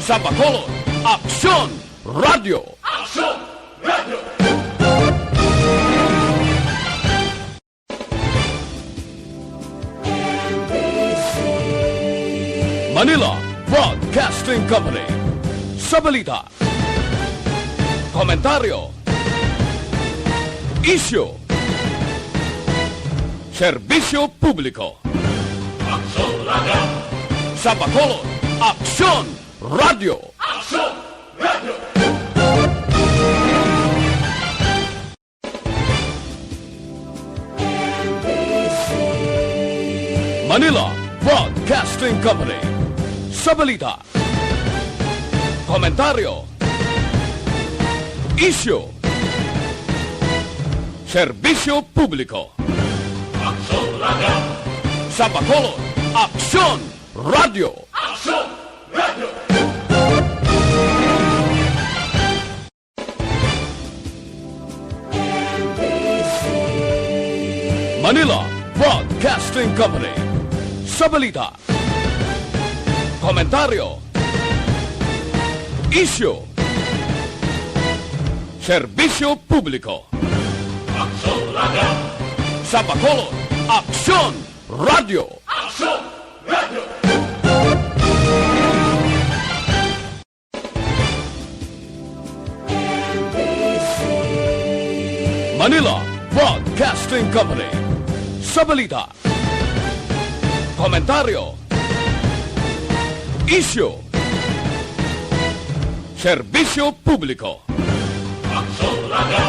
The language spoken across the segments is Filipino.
Sa Bacolod, Aksyon Radio! Aksyon Radio! Manila Broadcasting Company. Sa balita, komentaryo, isyu, serbisyo publiko. Aksyon Radio! Sa Bacolod, Aksyon Radio! Aksyon Radio! Manila Broadcasting Company. Sa balita, komentaryo, isyu, serbisyo publiko. Aksyon Radio! Sa Bacolod, Aksyon Radio! Aksyon Radio! Manila Broadcasting Company. Sa balita, komentaryo, isyu, serbisyo publiko. Aksyon Radio! Sa Bacolod, Aksyon Radio! Aksyon Radio! Manila Broadcasting Company. Sa balita, komentaryo, isyu, serbisyo publiko. Aksyon Radio!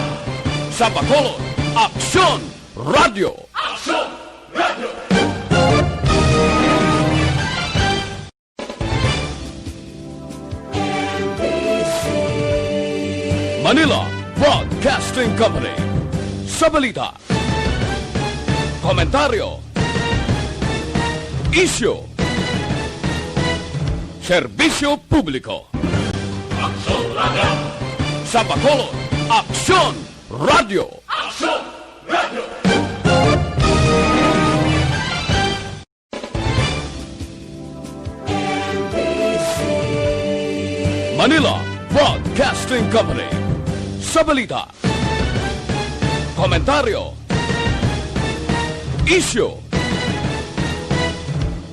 Sa Bacolod, Aksyon Radio! Aksyon Radio! Manila Broadcasting Company. Sa balita, komentaryo, isyu, serbisyo publiko. Aksyon Radio! Sa Bacolod, Aksyon Radio! Aksyon Radio! Manila Broadcasting Company. Sa balita, komentaryo, isyu,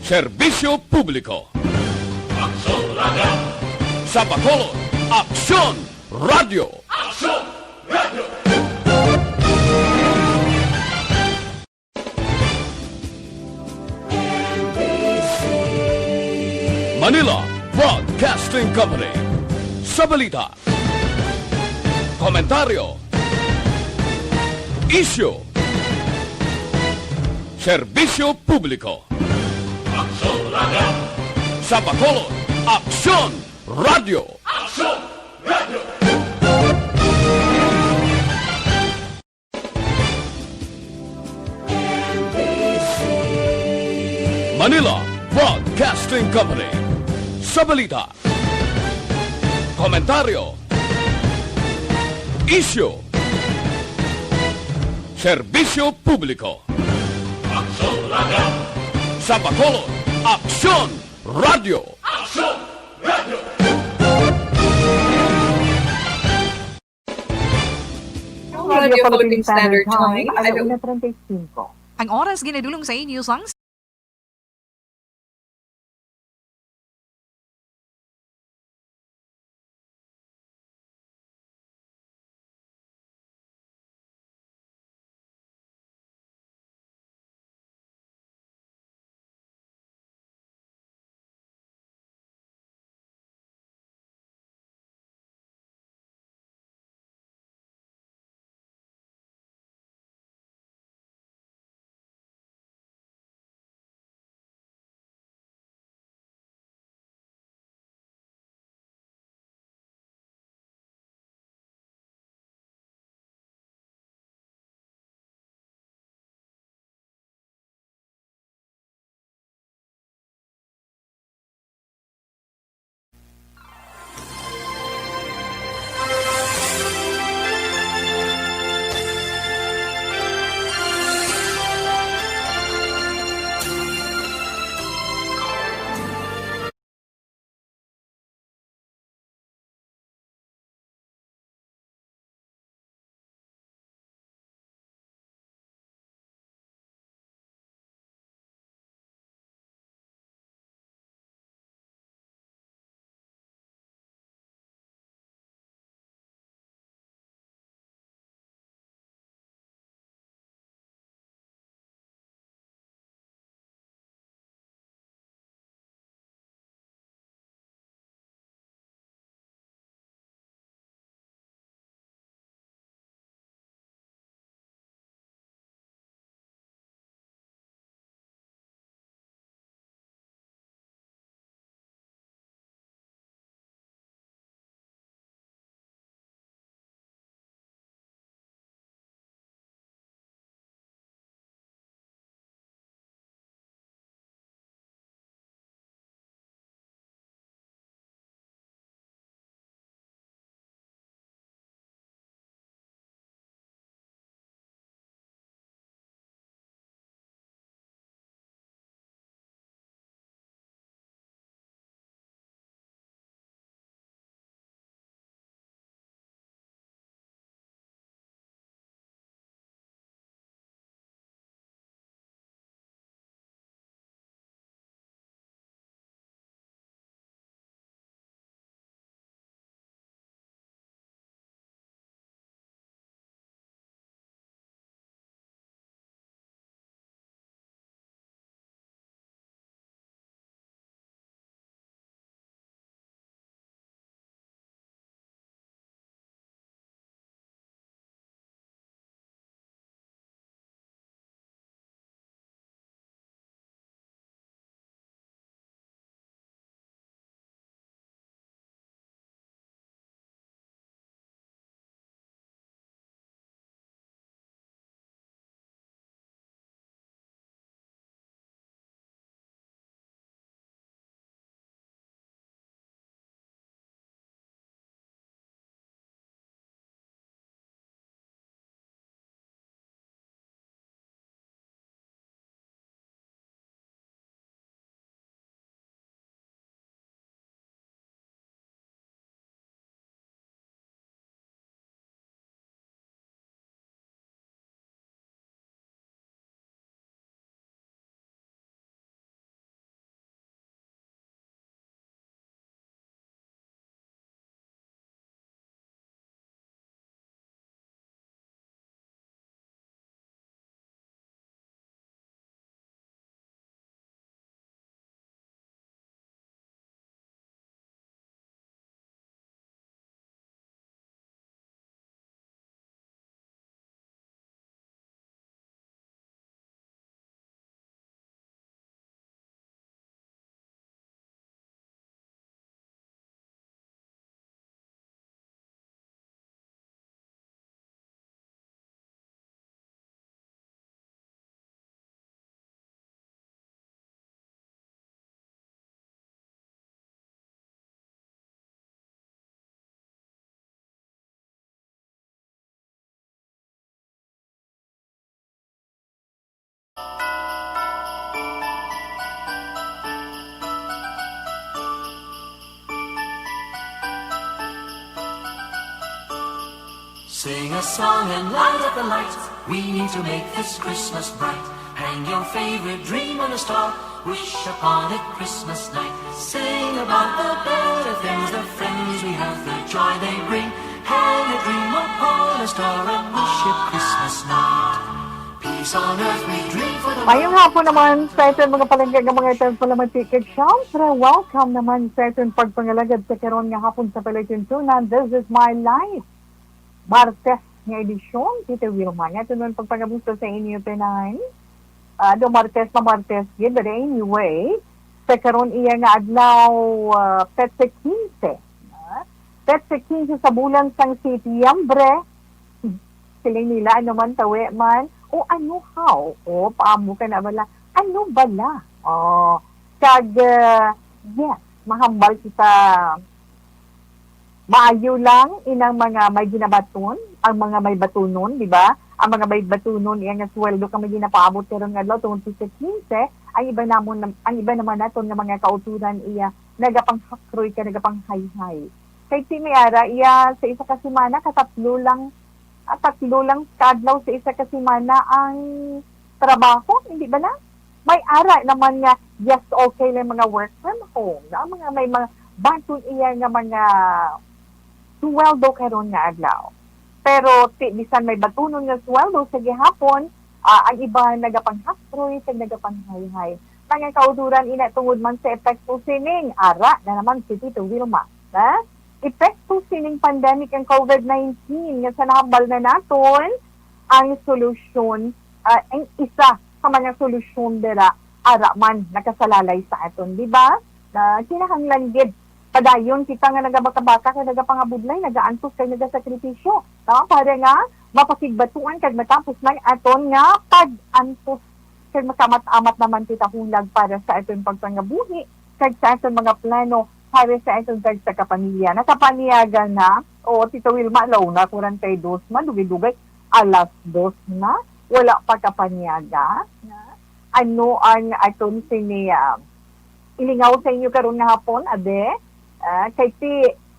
serbisyo publiko. Aksyon Radio! Sa Bacolod, Aksyon Radio! Aksyon Radio! Manila Broadcasting Company. Sa balita, komentaryo, isyu, serbisyo publiko. Aksyon Radio! Sa Bacolod, Aksyon Radio! Aksyon Radio! Manila Broadcasting Company. Sa balita, komentaryo, isyu, serbisyo publiko. Aksyon Radio! Sa Bacolod, Aksyon Radio! Aksyon Radio! Radio Philippine Standard Time, alauna 35. Ang oras ginadulong sa inyo ang Sing a song and light up the lights. We need to make this Christmas bright. Hang your favorite dream on a star. Wish upon it Christmas night. Sing about the better things, the friends we have, the joy they bring. Hang a dream upon a star and wish it Christmas night. Peace on earth we dream for the world. Ngayong hapon naman sa itong mga palengke ng mga itong palamatikid Siyempre, welcome naman sa itong pagpangalagad sa karon nga hapon sa Palatuntunan. This is my life. Martes nga edisyon, Tita Wilma. Nga ito naman pagpangabusto sa inyo tinahin. Do Martes na Martes yun, but anyway, sa karon iya nga adlaw Petse 15. Petse 15 sa bulan sang Setyembre. Siling nila, ano man, tawi man. O ano how? O paamo ka na bala? Ano bala? O, kag, yes, mahambal kita. Maayo lang inang mga may ginabaton, ang mga may batunon, di ba? Ang mga may batunon, iyang nga sweldo ka may ginapaabot karon nga adlaw tungod sa 15, ang iba naman naton nga mga kauturan iya nagapanghakroy ka nagapanghay-hay. Kay si Miara iya sa isa ka semana tatlo lang kadlaw sa isa ka semana ang trabaho, hindi ba na? May ara naman nga yes okay lang mga work from home, na mga may mga baton iya nga mga sweldo karon nga adlaw. Pero bisan may batunon nga sweldo sa gihapon, ang iba nagapanghakroy kag nagapanghay-hay. Mga kauduran ina tungod man sa epekto sining ara na naman si Tito Wilma. Ha? Epekto sining pandemic ang COVID-19 nga sa nahambal na naton ang solusyon, ang isa sa mga solusyon dira ara man nakasalalay sa aton, di ba? Kinahanglan gid padayon kita nga nagabaka-baka kay nagapangabudlay, nagaantos kay nagasakripisyo. Para nga mapakigbatuan kag matapos lang aton nga pag-antos kay makamat-amat naman kita hulag para sa aton pagpangabuhi kag sa aton mga plano para sa aton kag sa kapamilya. Nakapaniyagan na o Tito Wilma law na 42 man dugay-dugay alas 2 na wala pa kapanyaga na ano ang aton siniya ilingaw sa inyo karon nga hapon ade. Kay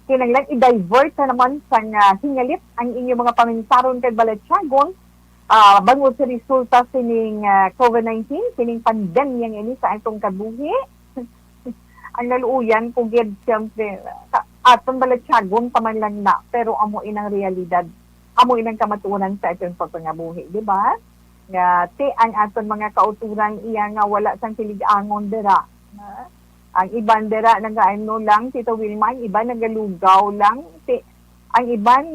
kinanglan i-divert na naman sa hingalit ang inyong mga paminsaron kay Balatyagon bangod sa resulta sining COVID-19, sining pandemyang ini sa atong kabuhi. Ang naluuyan kung gid siyempre atong Balatyagon paman lang na pero amo inang realidad, amo inang kamatuonan sa atong pagpangabuhi, di ba? Nga ang aton mga kauturan iya nga wala sang tiligangon dira. Ang iban dira nagaano lang, Tito Wilma, ang iba nagalugaw lang. Ang iban,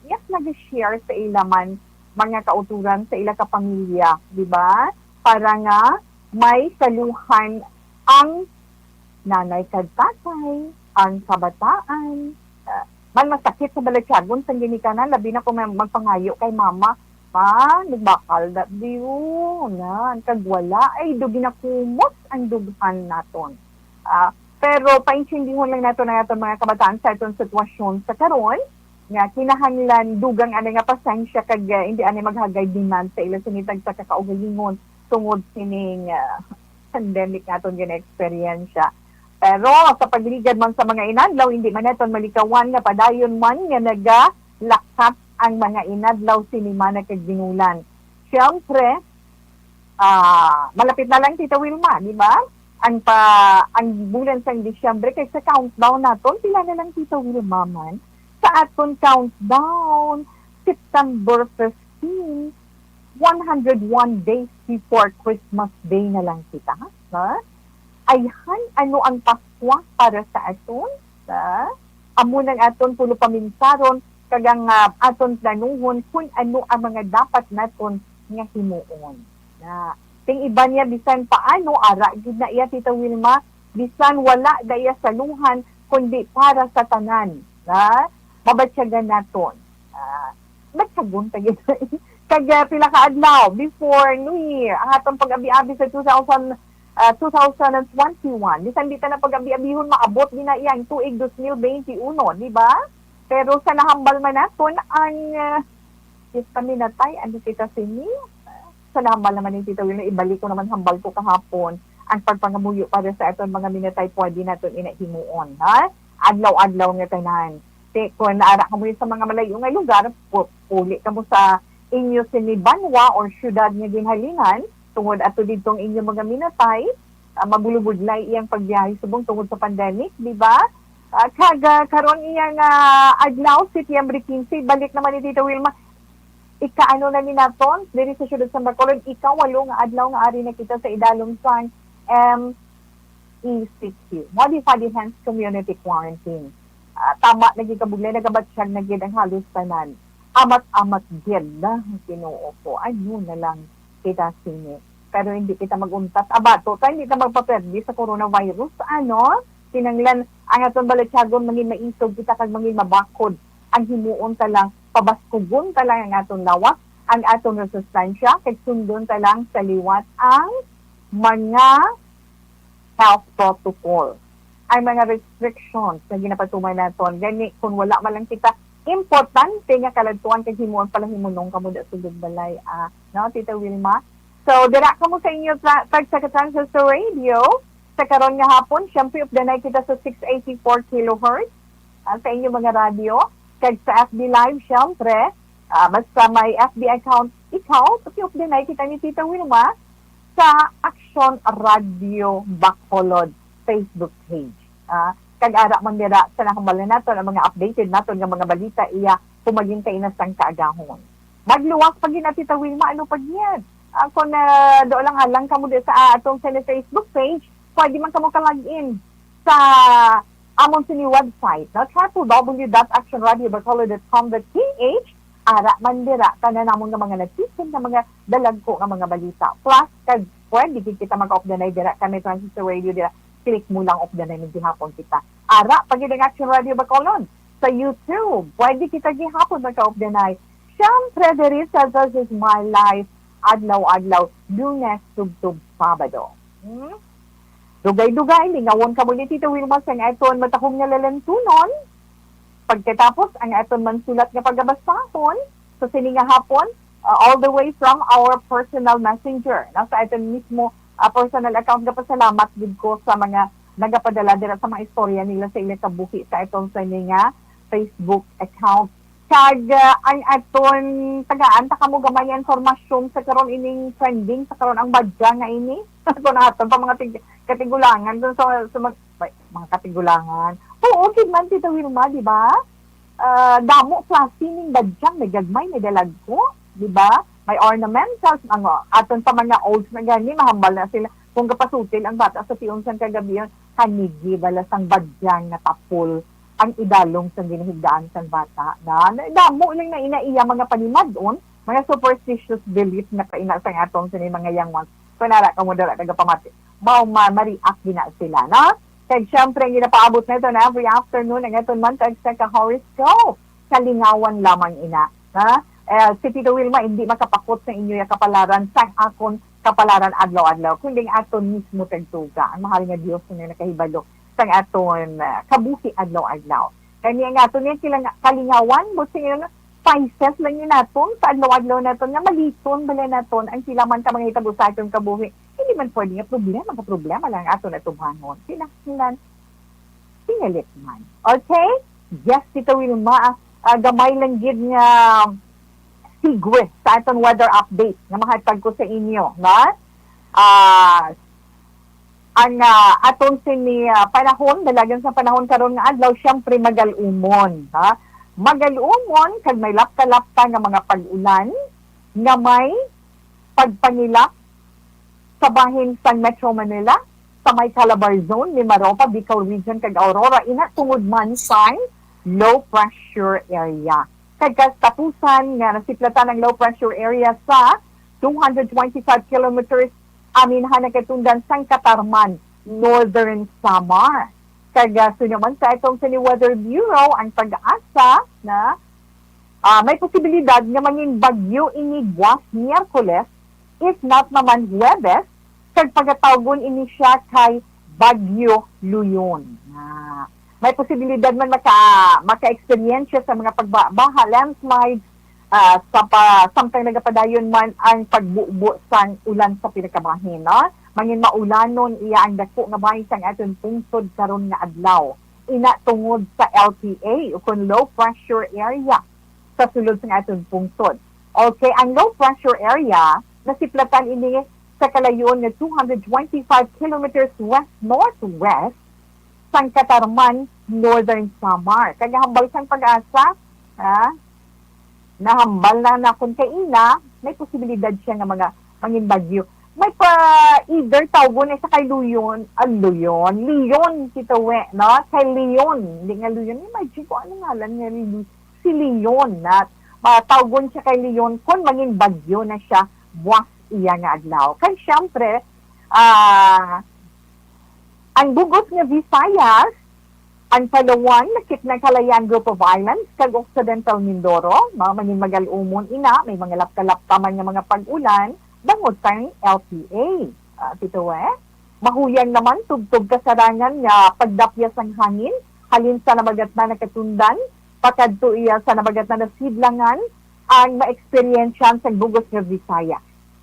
yes, nag-share sa ilaman mga kauturan sa ila kapamilya, di ba? Para nga may saluhan ang nanay kag tatay, ang kabataan. Man masakit sa Balatyagon, sa ginikanan, labi na kung magpangayo kay mama, nagbakal na diyo na, ang kagwala, ay dugi na kumot ang dughan naton. Pero paintindihan lang nato na mga kabataan sa itong sitwasyon sa karon nga kinahanglan dugang ani nga pasensya kag hindi ani maghagay demand sa ilang sinitag sa kakaugalingon tungod sining pandemic naton gina-eksperyensya. Pero sa pagligad man sa mga inadlaw hindi man naton malikawan nga padayon man nga nagalakap ang mga inadlaw sinimana kag binulan. Siyempre, malapit na lang Tita Wilma, di ba? Ang bulan sa Disyembre kay sa countdown naton pila na lang Tita Wilma man sa aton countdown September 15 101 days before Christmas Day na lang kita ayhan ano ang Pasko para sa aton amo nang aton pulo paminsaron kagang aton planuhon kung ano ang mga dapat naton nga himuon na ting iba niya bisan paano ara gid na iya Tita Wilma bisan wala daya saluhan kundi para sa tanan mabatyagan naton batyagon ta gid kag pila ka adlaw before New Year ang atong pag-abi-abi sa 2021 bisan di ta na pag-abi-abihon maabot din na iyang tuig 2021 di ba pero sa nahambal man naton ang paminatay ano kita sini sa nahambal naman ni Tita Wilma, ibalik ko naman hambal ko kahapon ang pagpangamuyo para sa aton mga minatay pwede natin inahimuon. Adlaw-adlaw nga tanan. kung naara ka mo yun sa mga malayo nga lugar, puli ka mo sa inyo sinibanwa or syudad nga ginhalinan, tungod ato ditong inyo mga minatay, magulubudlay iyang pagbiyahe subong tungod sa pandemic, di ba? Karon iyang adlaw, Setyembre 15, balik naman ni Tita Wilma, ikaano na ni naton, diri sa syudad sa Bacolod, ika-8 nga adlaw nga ari na kita sa idalom sang MECQ, Modified Enhanced Community Quarantine. Tama, nagikabuglay, nagabatsyag na gid ang halos tanan. Amat-amat gid na, Ginoo ko. Ayun na lang kita sini. Pero hindi kita maguntat. Abato, tayo hindi na magpaperdi sa coronavirus. Ano? Tinanglan, ang atong balatsyagon, mangin maisog kita kag mangin mabakod. Ang himuon ta lang, pabaskugon ta lang ang atong lawas, ang atong resustansya, kag sundon ta lang sa liwat ang mga health protocol. Ay mga restrictions na ginapatuman naton. Gani, kung wala man lang kita, importante nga kaladtuan kag himuon pala himunong kamo da sugod balay. No, Tita Wilma? So, dira ka mo sa inyo tag-sakatan sa radio. Sa karon nga hapon, syempre updanay kita sa 684 kHz sa inyo mga radio. Kag sa FB Live, syempre, basta may FB account ikaw, pati updanay kita ni Tita Wilma sa Action Radio Bacolod Facebook page. Kag-ara man dira sa nakabalan naton ang mga updated naton nga mga balita iya pumagintay na sang kaagahon. Magluwas pag Tita Wilma, ano pag yan? Kung do lang halang kamo sa atong sa Facebook page, pwede man kamo ka-login sa amon sini website, no? www.actionradiobacolod.com.ph. Ara man dira tanan namon nga mga nagsisin nga mga dalagko nga mga balita. Plus kag pwede kita mag-update dira kami Transistor Radio dira. Click mo lang off na ng gihapon kita. Ara, pag yung Action Radio Bacolod, sa YouTube, pwede kita gihapon magka-off the night. Siyempre, there is This Is My Life, adlaw-adlaw, Lunes, Tugtog, Sabado. Dugay-dugay, lingawon ka mo ni Tita Wilma sa nga iton matahong nga lalantunon. Pagkatapos, ang iton mansulat nga pagabasahon, sa sininga hapon, all the way from our personal messenger. Nasa iton mismo, personal account na pasalamat din ko sa mga nagapadala dira sa mga istorya nila sa ilang kabuhi sa itong sa nga Facebook account. Kag ang aton tagaan ta kamo gamay informasyon sa karon ining trending sa karon ang badya nga ini. Kung aton pa mga katigulangan dun sa mga katigulangan. Oo, gid man Tita Wilma, di ba? Damo klase ning badya, may gagmay, may dalagko, di ba? May ornamentals, aton pa mga olds na gani, mahambal na sila. Kung kapasutil ang bata sa tionsan kagabi yun, kanigi, balasang badyang na tapol ang idalong sa ginahigdaan sa bata. Damo lang na inaiya mga panimad doon, mga superstitious belief na kaina sa atong sa mga young ones. Kung nara ka mo dala, kagapamati. Ma-react din na sila, na? Kaya syempre, ang ginapaabot na ito na every afternoon, ang ito man, kag sa horoscope, kalingawan lamang ina. Na? Si Tito Wilma, hindi makapakot sa inyo yung kapalaran sa akon kapalaran adlaw-adlaw, kundi aton mismo tagtuga. Ang mahal nga Diyos na nakahibalo sa aton kabuhi adlaw-adlaw. Kanya nga aton yan silang kalingawan, but siya spices lang yun naton sa adlaw-adlaw naton nga maliton bala naton ang sila man ka mga hitabo sa aton kabuhi. Hindi man pwede nga problema lang aton na tubhangon. Sinasilan, sinalit man. Okay? Yes, Tito Wilma, gamay lang gid nga sigwe sa aton weather update na mahatag ko sa inyo, na? Ang aton sini panahon, dalagan sa panahon karon nga adlaw, syempre magalumon, ha? Magalumon kag may lapta-lapta nga mga pag-ulan nga may pagpangilap sa bahin sa Metro Manila, sa may Calabar Zone, ni Maropa, Bicol Region kag Aurora, ina tungod man sa low pressure area. Kagkastapusan nga nasiplatan ng low pressure area sa 225 kilometers aminhan na katundan sang Katarman, Northern Samar. Kagasunaman sa itong sa Weather Bureau ang pag-asa na may posibilidad nga mangin bagyo ini buwas Miyerkules, if not naman Huwebes, kag pagkatawgon ini siya kay Bagyo Luyon. May posibilidad man maka-experience sa mga pagbaha, landslides, samtang nagapadayon man ang pagbubo sang ulan sa pinakabahin. No? Mangin maulanon iya ang dako nga bahin sang aton pungsod karon nga adlaw. ina tungod sa LPA o kung low pressure area sa sulod sa atong pungsod. Okay, ang low pressure area nasiplatan ini sa kalayon nga 225 kilometers west-northwest sang Katarman, Northern Samar. Kagahambal sang pag-asa, nahambal na kung kaina, may posibilidad siya nga mga mangin bagyo. May pa either tawgon sa kay Leon, Leon kitawe, no? Kay Leon, hindi nga Leon, imagine ko ano ngalan nga si Leon na tawgon siya kay Leon kung mangin bagyo na siya buwas iya nga adlaw. Kay syempre, ang bugos nga Visayas, ang Palawan, nakit ng Calayan Group of Islands, kag Occidental Mindoro, mga mangin magalumon ina, may mga lapka-laptaman nga mga pag-ulan, bangod tang LPA. Tito mahuyang naman tugtog kasarangan nga pagdapyas ang hangin, halin sa nabagat na nakatundan, pakadto iya sa nabagat na nasidlangan, ang ma-experiensyan sa bugos nga Visayas.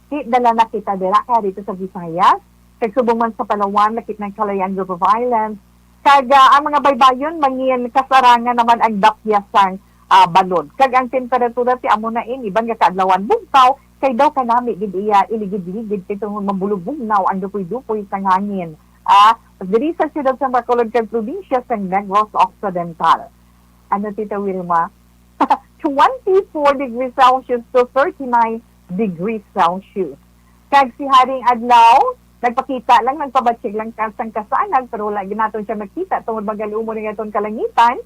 Dala na kita dira kaya dito sa Visayas, kag subong man sa Palawan, nakit ng Calayan Group of Islands, kag ang mga baybayon, mangin kasarangan naman ang dapyasang balod. Kag ang temperatura ti amo na iban nga kaadlawan bugtaw, kay daw kanami gid iya iligid-ligid kitong mabulubugnaw ang dupoy-dupoy sang hangin. Diri sa siyudad sa Bacolod kag probinsya sa Negros Occidental. Ano Tita Wilma? 24 degrees Celsius to 39 degrees Celsius. Kag si Haring Adlaw, nagpakita lang, nagpabatsig lang kasang kasanag, pero wala ginaton siya magkita tungod magalumo ni gaton kalangitan.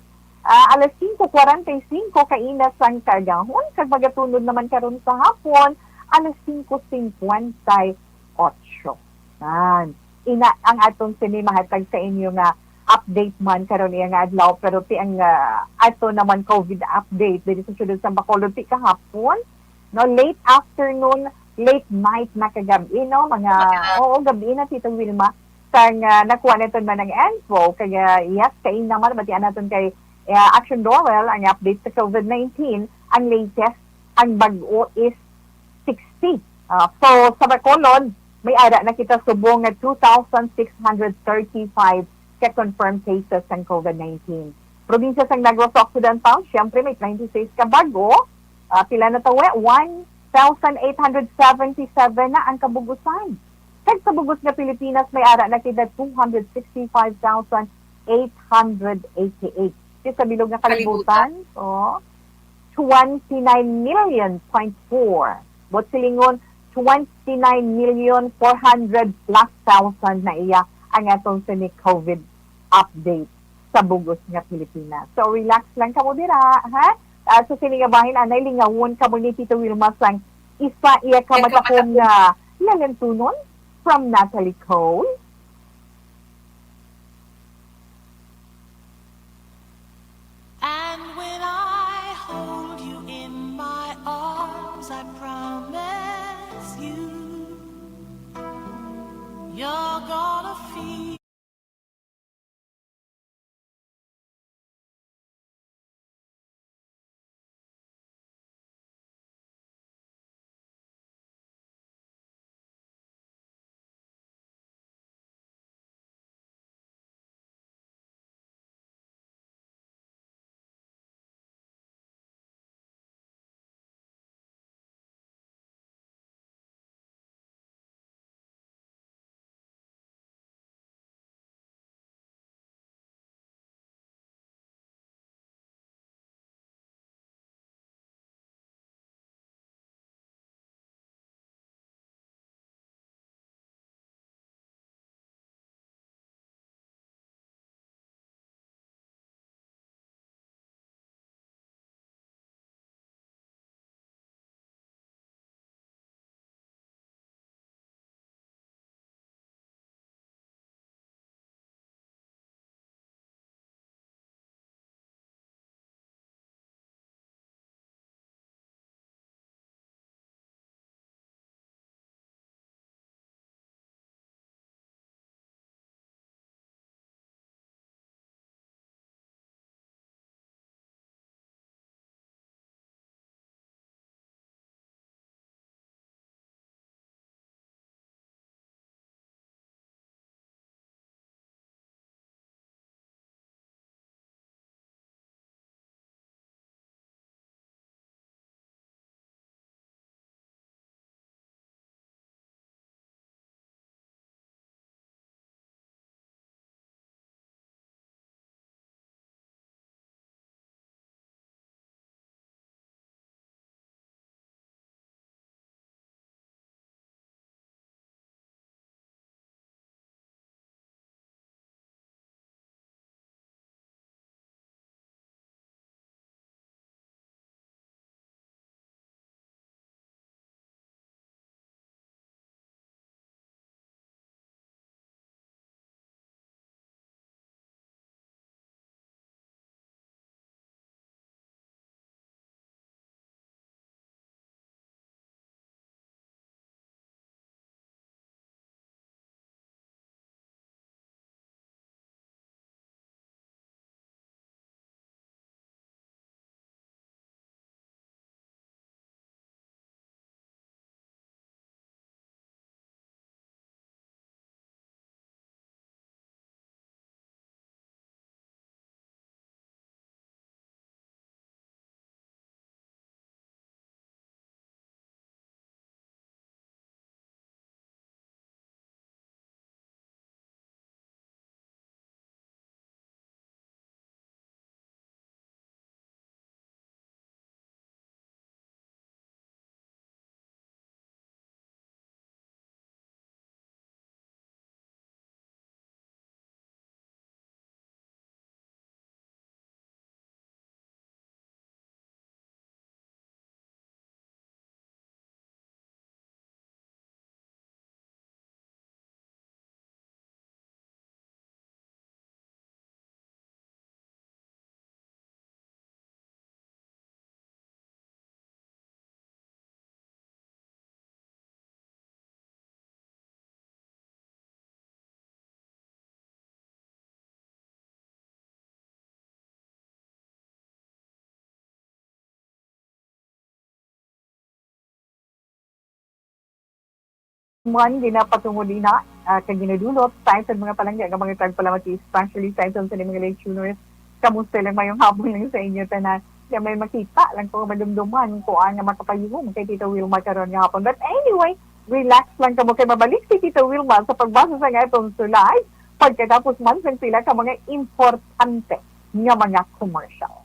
Alas 5:45 kaina sang kagahon, kag magatunod naman karon sa hapon, alas 5:58. Ina ang atong sinimahatag sa inyo nga update man karon iya nga adlaw, pero ti ang ato naman COVID update diri sa siyudad sa Bacolod ti kahapon, no, late afternoon, late night na kagabi, no, mga gabi na Tito Wilma, sang nakuha naton man ng info, kaya yes, kain naman batian naton kay Action Dorwell, ang update sa COVID-19, ang latest, ang bago is 60. So, sa Bacolod, may ara na kita subong nga 2,635 ka-confirmed cases ng COVID-19. Probinsya sa Negros Occidental, syempre may 26 ka bago. Pila na tawe? 1,877 na ang kabugusan. Kag sa bugos nga Pilipinas, may ara na kita 265,888. Sa bilog nga kalibutan, 29 million point 4. Bot silingon, 29,400,000+ na iya ang atong sa COVID update sa bugos nga Pilipinas. So, relax lang ka mo dira, ha? So, sinigabahin, anay, lingawon ka mo ni Tito Wilma sang isa iya ka matakong nga lalantunon from Natalie Cole. man ginapatungo din na kag ginadulot sa mga palangga nga mga tagpalamati, especially sa sa mga listeners. Kamusta lang mayong hapon lang sa inyo tanan. Kaya may makita lang ko madumduman ko nga makapayuhong kay Tita Wilma karon nga hapon. But anyway, relax lang kamo kay mabalik si Tita Wilma sa pagbasa sa nga itong sulay pagkatapos man sa sila ka mga importante nga mga commercial.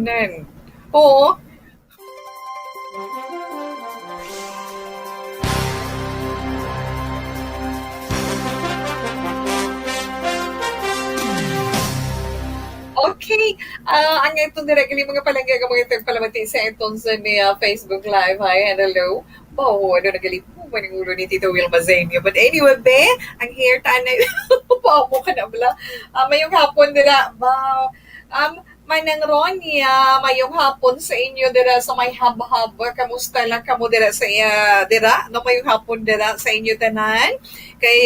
Nen. Oo. Okay. Ang itong directly mga palangga ka mga tagpalamati sa itong sa niya Facebook Live. Hi and hello. Bao, ano nagalit mo? Maningulo ni Tito Wilma Zainio. But anyway, be, ang hair tanay. Bao mo ka na bala. Mayong hapon nila. Bao. Manang Ronya, mayong hapon sa inyo dira sa may hab-hab. Kamusta lang kamo dira sa dira? No, mayong hapon dira sa inyo tanan. Kay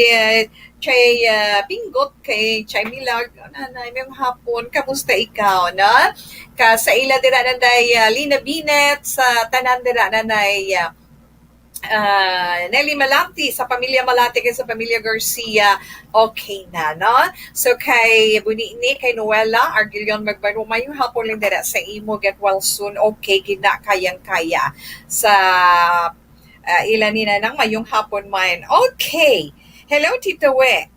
Chay Pingot, kay Chay Milag, nanay, mayong hapon. Kamusta ikaw, na? Sa ila dira nanday Lina Binet, sa tanan dira nanday Nelly Malati, sa pamilya Malati kay sa pamilya Garcia, okay na, no? So kay Bunini, kay Noela Arguilion Magbaro, mayong hapon lang dira sa imo, get well soon, okay, gina kayang-kaya sa ilan nina nang mayong hapon man. Okay, hello Tito We.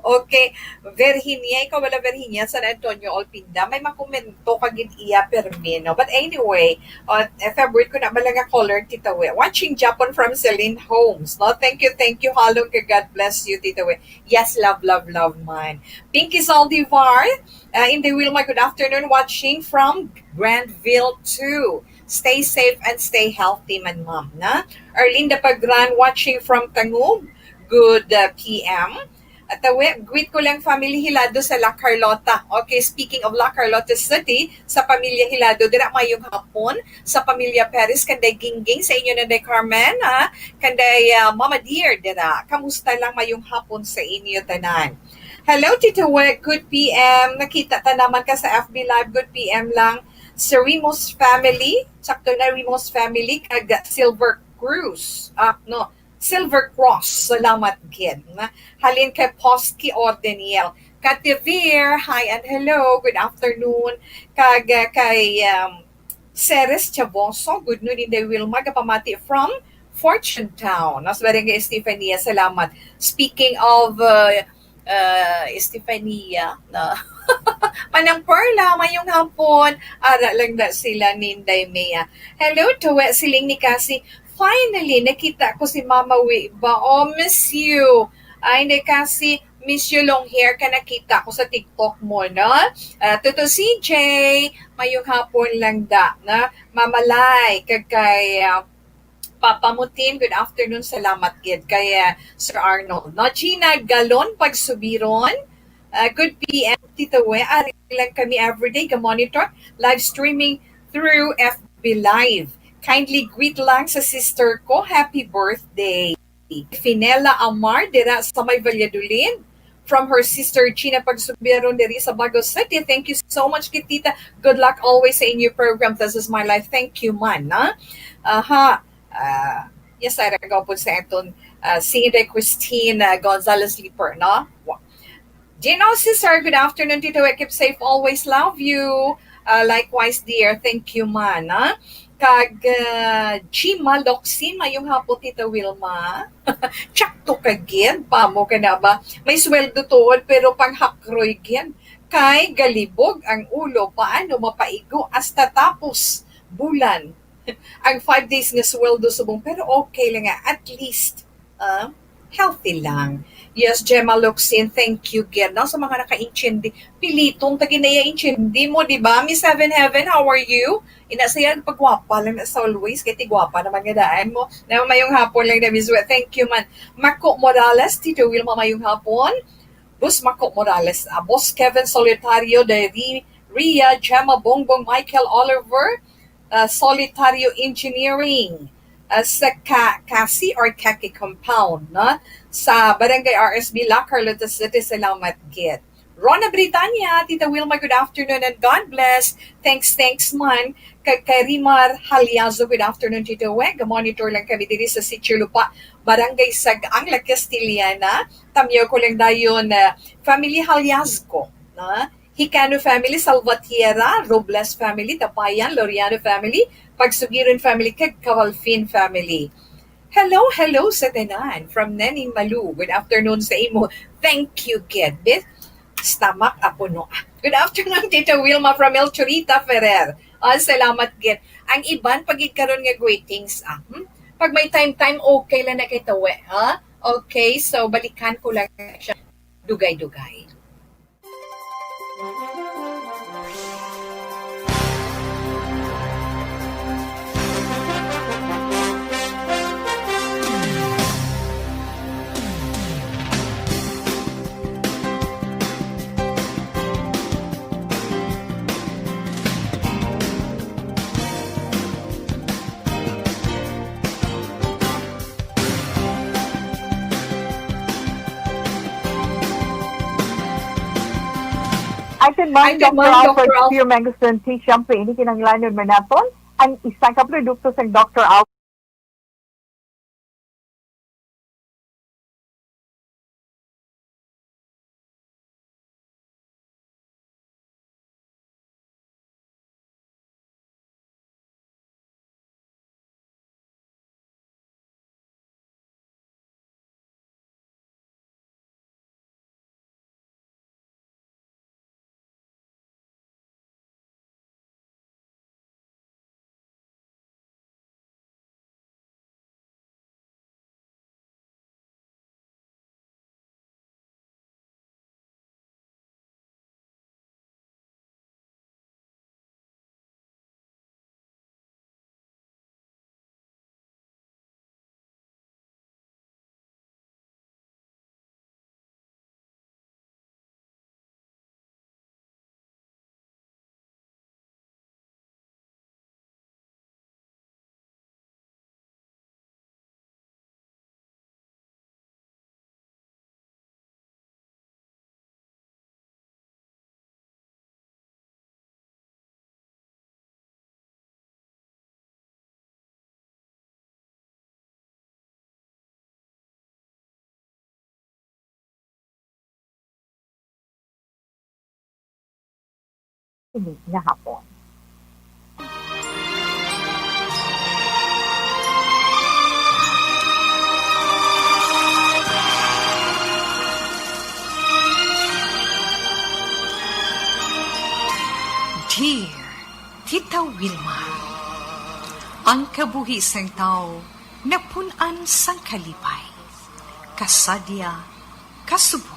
Okay, Virginia, ikaw wala Virginia, San Antonio, Olpinda, may makomento kagin iya permino. But anyway, favorite ko na malaga color, Tita We. Watching Japan from Celine Holmes. No? Thank you, halong ka, God bless you, Tita We. Yes, love, man. Pinky Saldivar, in the Wilma, good afternoon, watching from Grandville 2. Stay safe and stay healthy, man, ma'am. Na? Erlinda Pagran, watching from Tangub. Good PM. At greet ko lang family Hilado sa La Carlota. Okay, speaking of La Carlota City, sa pamilya Hilado, dira mayong hapon. Sa pamilya Perez, kanday Gingging, sa inyo na day Carmen, ha? Kanday Mama Dear, dira. Kamusta lang mayong hapon sa inyo tanan? Hello, Tito We, good PM. Nakita ta naman ka sa FB Live, good PM lang. Sa Rimos family, sakto na Rimos family, kag Silver Cruz. Silver Cross, salamat gid. Halin kay Posky Ordeniel. Kativir, hi and hello, good afternoon. Kag kay Ceres Chaboso, good noon in the Wilma, kapamati from Fortune Town. Nas barangay Estefania, salamat. Speaking of Estefania, Manang Perla, mayong hapon. Ara lang na sila Ninday Mea. Hello to siling ni Cassie. Finally, nakita ko si Mama Wiba. Oh, miss you. Ay, kasi miss you long hair ka nakita ko sa TikTok mo, no? Toto CJ, mayong hapon lang da, na Mamalay, kay Papa Mutin, good afternoon, salamat gid kay Sir Arnold. No, Gina Galon, pagsubiron, good PM, Tito We, ari lang kami everyday, ka-monitor, live streaming through FB Live. Kindly greet lang sa sister ko, happy birthday. Finella Amar, dira sa may Valladolid. From her sister Gina Pagsubiron, diri sa Bago City. Thank you so much, Kitita. Good luck always sa inyo program. This is my life. Thank you, man. Yes, I regaw po sa itong Sina Christine Gonzalez Liper, no? Gino, sister, good afternoon, Tito. Keep safe, always love you. Likewise, dear. Thank you, man. Kag Gima Loxin, mayong hapon, Tita Wilma. Tsak to kagin, pamo ka na ba? May sweldo tuod, pero panghakroy gyan. Kay galibog ang ulo, paano mapaigo hasta tapos bulan. Ang 5 days nga sweldo subong, pero okay lang nga, at least, healthy lang. Yes, Gemma Luxin, thank you, Gid. No, sa mga naka-intindi, pilitong taginaya intindi mo, di ba? Miss Heaven Heaven, how are you? Inasaya, pagwapa lang as always, kaya tigwapa naman nga daan mo. Na mayong hapon lang na Miss Wet. Thank you, man. Marco Morales, Tito Wilma, mayong hapon. Boss Marco Morales, Boss Kevin Solitario, de Ria, Gemma Bongbong, Michael Oliver, Solitario Engineering, sa Kasi or Kaki Compound, no? Sa Barangay RSB La Carlota City, salamat git. Rona Britania, Tita Wilma, good afternoon and God bless. Thanks man. Kay Rimar Haliazo, good afternoon, Tita Weg. Monitor lang kami diri sa Sitio Lupa, Barangay Sagaang, La Castiliana. Tamyo ko lang dayon Family Haliazgo, na? Hicano family, Salvatierra, Robles family, Tapayan, Loriano family, Pagsugiran family, kag Cavalfin family. Hello sa tanan from Nening Malu. Good afternoon sa imo. Thank you, kid. Stomach apuno. Good afternoon, Tita Wilma from El Chorita Ferrer. Salamat, kid. Ang iban, pagid karon nga greetings. Pag may time, okay lang na kay tawe. Ha? Okay, so balikan ko lang siya. Dugay-dugay. Ayon man, Dr. Alfred Spear Manguson T. Siyempre, ini kinanglanon man naton ang isang kaprodukto sa Dr. Alfred ini nga hapon. Dear Tita Wilma, ang kabuhi sang tao napunan sang kalipay, kasadya, kasubo,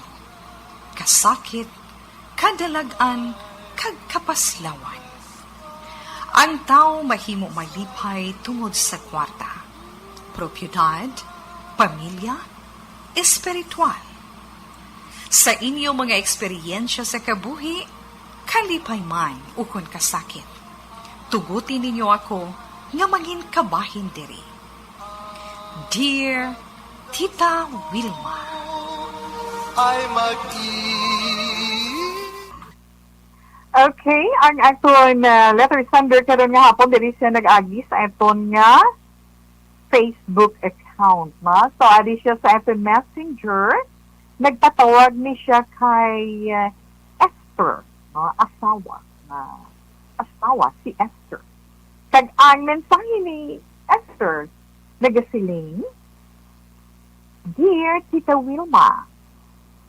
kasakit, kadalagan, kag kapaslawan. Ang tao mahimo malipay tungod sa kwarta, propiedad, pamilya, espiritual. Sa inyo mga eksperyensya sa kabuhi, kalipay man ukon kasakit. Tugutin ninyo ako nga maging kabahin diri. Dear Tita Wilma, ay Okay, ang aton letter sender karon nga hapon diri siya nag-agi sa aton nga Facebook account, ma. So adi siya sa aton Messenger, nagpatawag ni siya kay Esther, no, asawa si Esther. Kag ang mensahe ni Esther nagasiling, Dear Tita Wilma,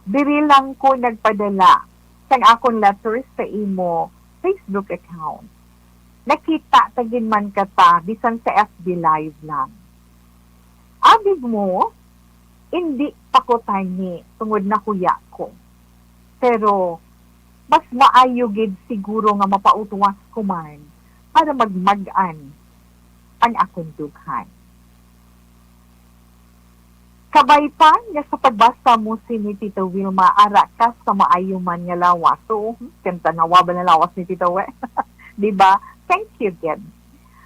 diri lang ko nagpadala sang akong letters sa imo Facebook account. Nakita tagin man kata bisan sa FB Live lang. Abig mo, Hindi pa ko tani tungod na kuya ko. Pero mas maayo gid siguro nga mapautuwas ko man para magmagan ang akong dughan. Kabay pa nga sa pagbasa mo si ni Tita Wilma, ara ka sa maayo man nga lawas. So, kanta nawa ba na lawas ni Tita We? Diba? Thank you, Ged.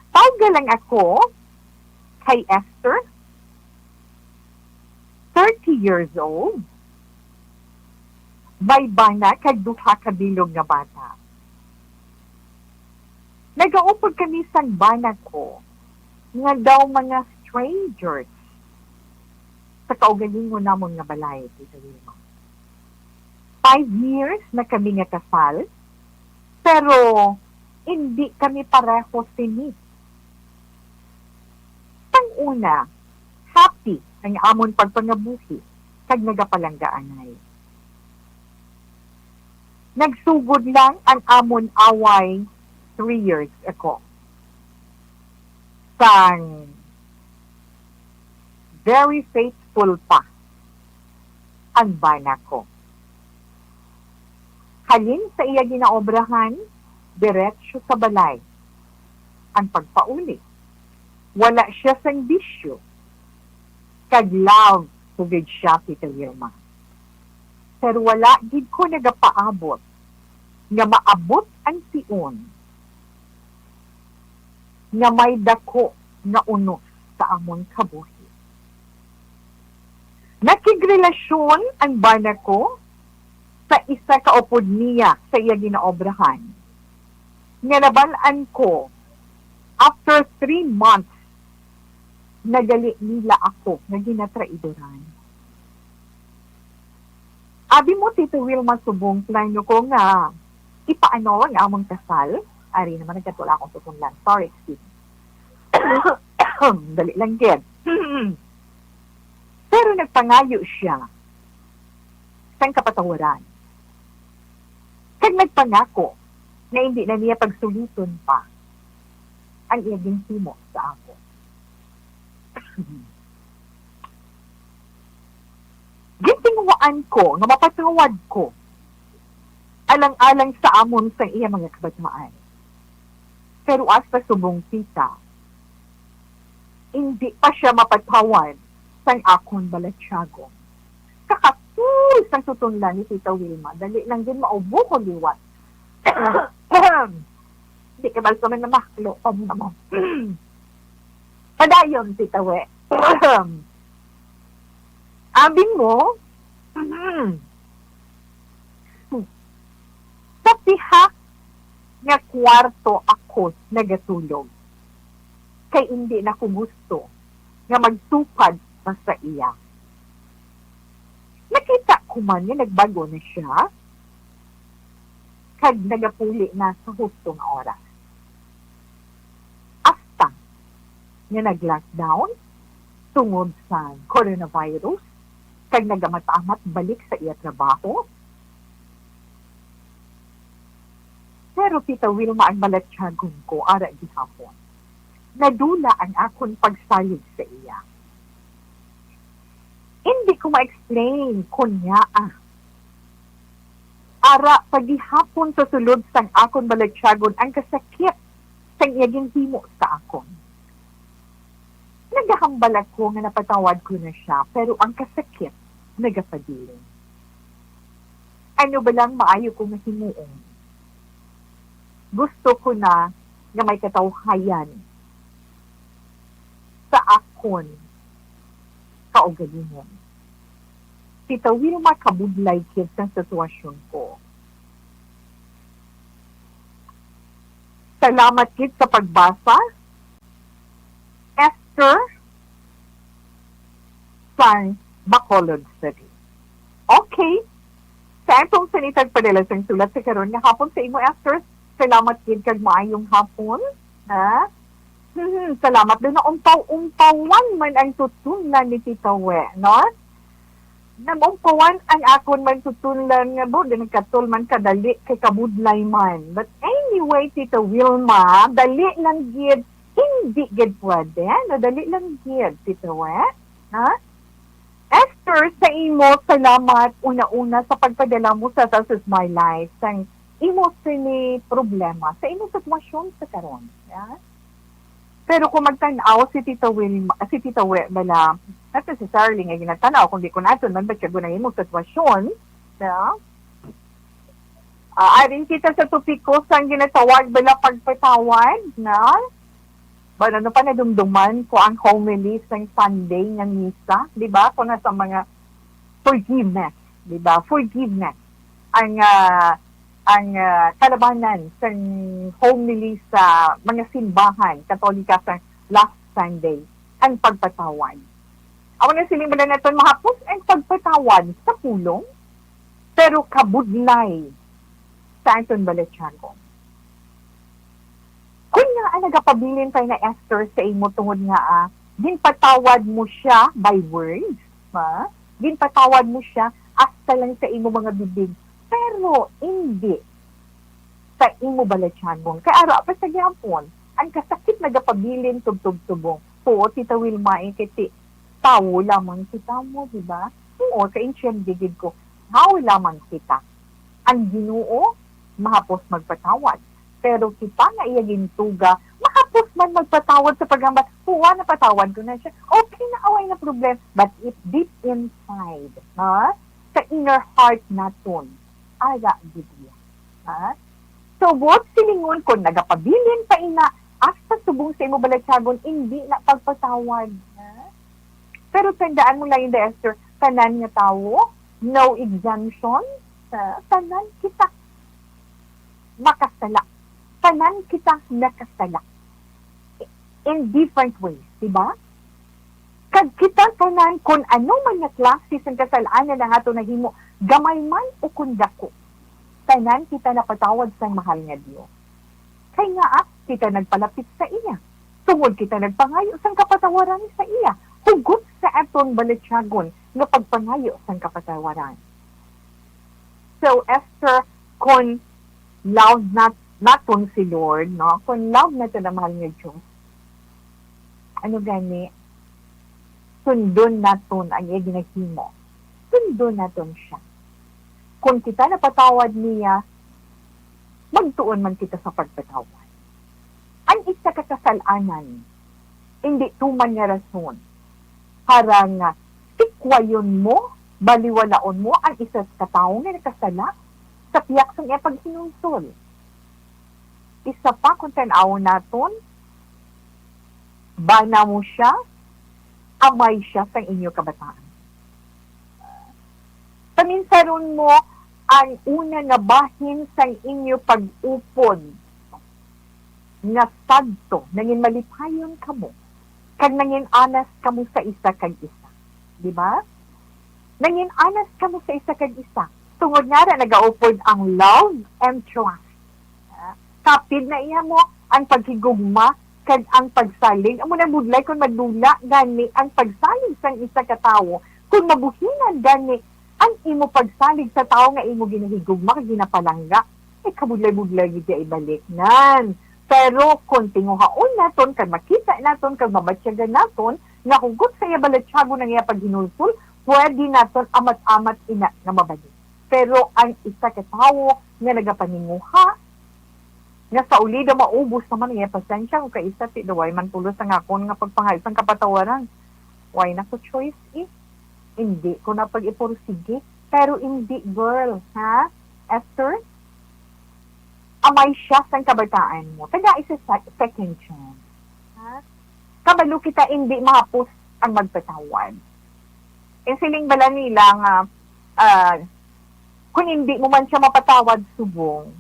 Tawag lang ako kay Esther, 30 years old. May bana kag duha ka bilog nga bata. Nagaupod kami sang bana ko nga daw mga strangers sa kaugalingon namon nga balay, Tita Wilma. 5 years na kami nga kasal, pero hindi kami pareho sini. Ang una, happy ang amon pagpangabuhi kag nagapalanggaanay. Nagsugod lang ang amon away 3 years ago. Sang very faithful pa ang bana ko. Halin sa iya ginaobrahan, diretsyo sa balay. Ang pagpauli. Wala siya sang bisyo. Kag-love tugid siya, Tita Wilma. Pero wala gid ko nagapaabot nga maabot ang tion nga may dako nga unos sa amon kabuhi. Nakigrelasyon ang bana ko sa isa kaupod niya sa iya ginaobrahan. Nga nabalaan ko, after 3 months, nagali nila ako nga ginatraidoran. Abi mo, Tito Wilma, subong plano ko nga ipaano ang among kasal. Ari naman, nagkatula akong tutunlan. Sorry, excuse me. Dali lang, Ged. Pero nagpangayo siya sang kapatawaran. Kag nagpangako na hindi na niya pagsuliton pa ang iyang himo sa ako. Gitinguan ko nga mapatawad ko alang-alang sa amon sa iya mga kabataan. Pero as pa subong tita, hindi pa siya mapatawad sang akon balatsyago. Kakapul sang tutunlan ni Tita Wilma, dali lang din maubo ko liwat. Hindi ka balso man na maklo, naman. Padayon, Tita We. Abing mo, sa pihak nga kwarto ako nagatulog. Kay hindi na ko gusto nga magtupad pa sa iya. Nakita ko man nga nagbago na siya kag nagapuli na sa hustong oras. Hasta nga nag-lockdown tungod sa coronavirus kag nagamatamat balik sa iya trabaho. Pero Tita Wilma, ang balatsyagon ko ara gihapon. Nadula ang akon pagsalig sa iya. Hindi ko ma-explain kunya Ara pagihapon sa sulod sang akon balatsyagon ang kasakit sang iyang himo sa akon. Nagahambal ako nga napatawad ko na siya, pero ang kasakit nagapadiling. Ano ba lang maayo ko mahimuon? Gusto ko na nga may katawhayan sa akon kaugalingon. Tita Wilma, kabudlay kid sa sitwasyon ko. Salamat kid sa pagbasa. Esther sa Bacolod City. Okay. Sa itong sanitag padala sa sulat sa karon nga hapon sa imo, Esther. Salamat kid kag maayong hapon. Ha? Salamat din na umpaw-umpawan man ang tutunan ni Tita We, no? Namumpawan ang akon man tutunan nga bo, din katul man kadali kay kabudlay man. But anyway, Tita Wilma, dali lang gid, hindi gid pwede, no? Dali lang gid, Tita We. Ha? mo, salamat una-una sa pagpadala mo sa This Is My Life. Sang imo ni problema sa imo sitwasyon sa karon. Yeah? Pero kung magtanaw si Tita Wilma, bala, not necessarily nga ginatanaw, kundi kung natin man ba siya gunahin mo sitwasyon, yeah? Arin kita sa topiko sa ginatawag bala pagpatawad, na? Ba, ano pa nadumduman ko ang homily sa Sunday ng misa, di ba? Kung nasa mga forgiveness, di ba? Forgiveness. Ang kalabanan sa homily sa mga simbahan, Katolika sa last Sunday, ang pagpatawad. Ako na siling ba na natin mahapos ang pagpatawad sa pulong, pero kabudlay sa Anton Balenciago. Kung nga ang nagapabilin tayo na Esther sa imo tungod nga, ginpatawad mo siya by words, ma? Ginpatawad mo siya hasta lang sa imo mga bibig, pero hindi sa imo Balenciago. Kaya ara pa sa gyapon, ang kasakit nagapabilin tubtub-tubong. Po, Tita Wilma, kiti tao lamang kita mo, di ba? Oo, sa ancient digid ko, tao lamang kita. Ang Ginoo, mahapos magpatawad. Pero kita nga iya gintuga, mahapos man magpatawad sa paghambat. Puwa, napatawad ko na siya. Okay na, away na problem. But if deep inside, sa inner heart naton, ara Biblia. So, what silingon ko, nagapabilin pa ina, hasta subong sa imo Balenciagon, hindi na pagpatawad. Pero tandaan mo lang yung Esther, tanan nga tao, no exemption, tanan kita makasala. Tanan kita nakasala. In different ways, di ba? Kag kita tanan kung ano man na klase sa kasalanan na ato nahimo, gamay man o kundako. Tanan kita napatawad sa mahal nga Dios. Kaya nga kita nagpalapit sa iya. Tungod kita nagpangayo sang kapatawaran sa iya. Hugot sa aton Balenciagon nga pagpangayo sang kapatawaran. So, Esther, kung love naton si Lord, no? Kung love natin ang mahal nga Diyos, ano gani? Sundon naton ang iya ginahimo. Sundon naton siya. Kung kita napatawad niya, magtuon man kita sa pagpatawad. Ang isa kakasalanan, hindi tuman nga rason, harang tikwayon mo, baliwalaon mo ang isa sa katao nga nakasala sa piyak sa iya paghinunsol. Isa pa kung tanawon naton, bana mo siya, amay siya sa inyo kabataan. Paminsaron mo ang una nga bahin sa inyo pag-upod nga sadto, nangin malipayon kamo, kag nangin anas kamo sa isa kag isa. Di ba? Nangin anas kamo sa isa kag isa. Tungod nga ra nagaupod ang love and trust. Kapid na iya mo ang paghigugma kag ang pagsalig. Amo na budlay kung madula gani ang pagsalig sang isa ka tawo. Kung mabuhinan gani ang imo pagsalig sa tao nga imo ginahigugma kag ginapalangga, kabudlay-budlay gid ibalik nan. Pero kung tinguhaon naton kag makita naton kag mabatyagan naton nga hugot sa iya Balenciago nang iya paghinulsol, pwede naton amat-amat ina nga mabalik. Pero ang isa ka tawo nga nagapaninguha nga sa ulida maubos naman iya pasensya kung kaisa ti daway man pulos ang akon nga pagpangayos ang kapatawaran. Why na ko choice Hindi ko na pag-ipursige. Pero hindi, girl. Ha? Esther? Amay siya sa kabataan mo. Taga isa second chance. Ha? Kabalo kita hindi mahapos ang magpatawad. E siling bala nila nga kung hindi mo man siya mapatawad subong,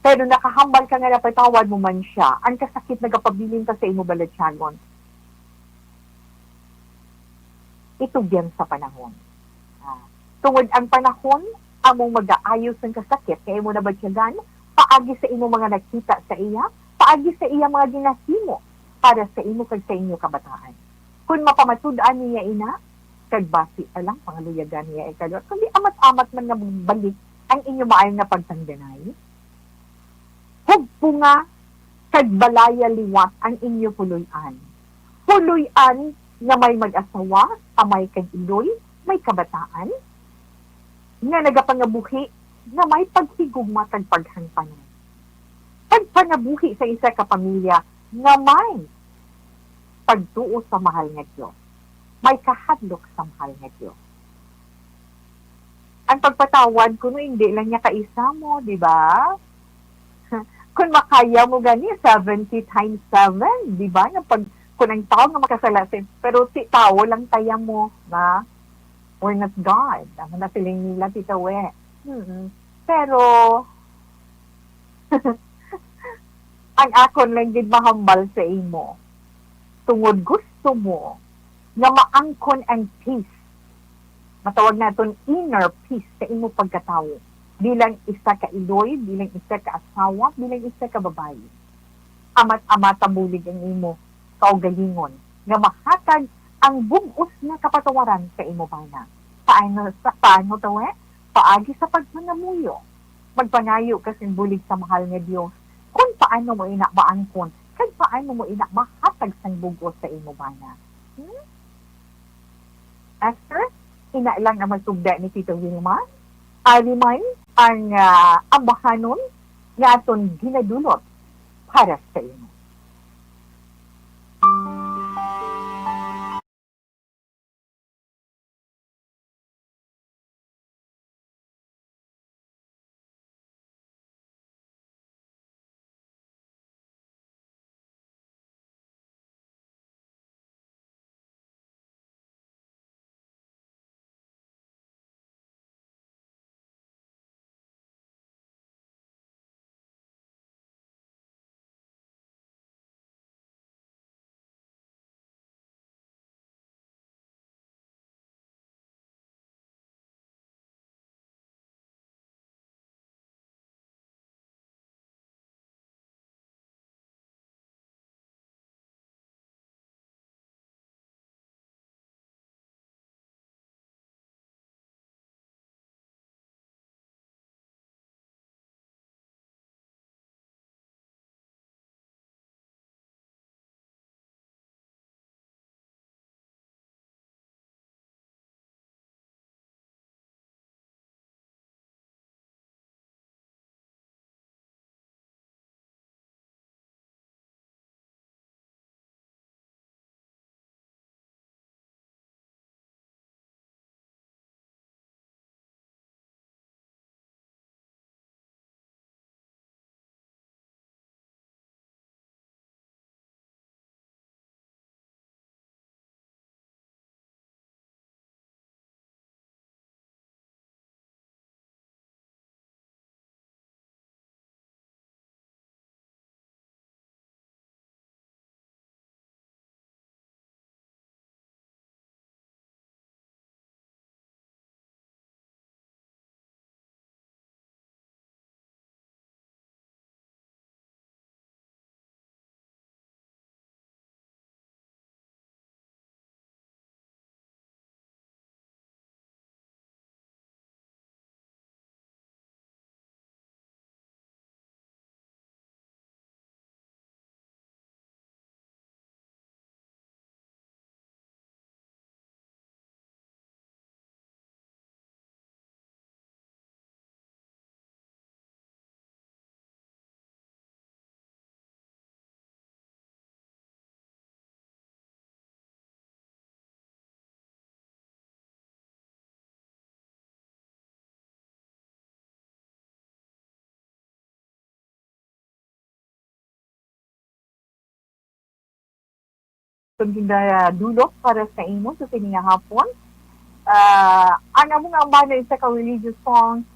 pero nakahambal ka nga napatawad mo man siya, ang kasakit nagapabilin ka sa imo Balenciagon, itugyan sa panahon. Tungod ang panahon, among mag-aayos ng kasakit, kaya mo na badsyagan, paagi sa imo mga nakita sa iya, paagi sa iya mga ginahimo, para sa imo kag sa inyo kabataan. Kung mapamatud-an niya ina, kag basi alang, pangaluyagan niya ikalot, kundi amat-amat man nga balik ang inyo maayon nga pagtangganay, hugpo nga, kag balaya liwat ang inyo puluyan. Puluyan nga may mag-asawa, amay kag iloy, may kabataan nga nagapangabuhi na may paghigugma kag paghangpanan. Pagpangabuhi sa isa ka pamilya nga may pagtuo sa mahal nga Diyos. May kahadlok sa mahal nga Diyos. Ang pagpatawad kuno hindi lang niya kaisa mo, di ba? Kung makaya mo gani 70 times 7, di ba? Kung ang tao nga makasala, pero si tao lang taya mo, na we're not God. Ang nasiling nila, Tita We. Pero, ang akon lang din mahambal sa imo. Tungod gusto mo na maangkon ang peace. Matawag natin inner peace sa imo pagkatao. Bilang isa ka iloy, bilang isa ka asawa, bilang isa ka babae. Amat-amata bulig ang imo kaugalingon nga mahatag ang bugos na kapatawaran sa imo bana. Paano to Paagi sa pagmanamuyo. Magpangayo kasi bulig sa mahal nga Dios. Kung paano mo inakbaangkon, kag paano mo inakmahatag sang bugos sa imo bana. Esther, ina lang ang magsugda ni Tito Wilma. Aliman ang ambahanon nga aton ginadulot para sa imo. Itong ginadulot para sa imo sa sininga hapon. Ang among ambana isa ka religious song,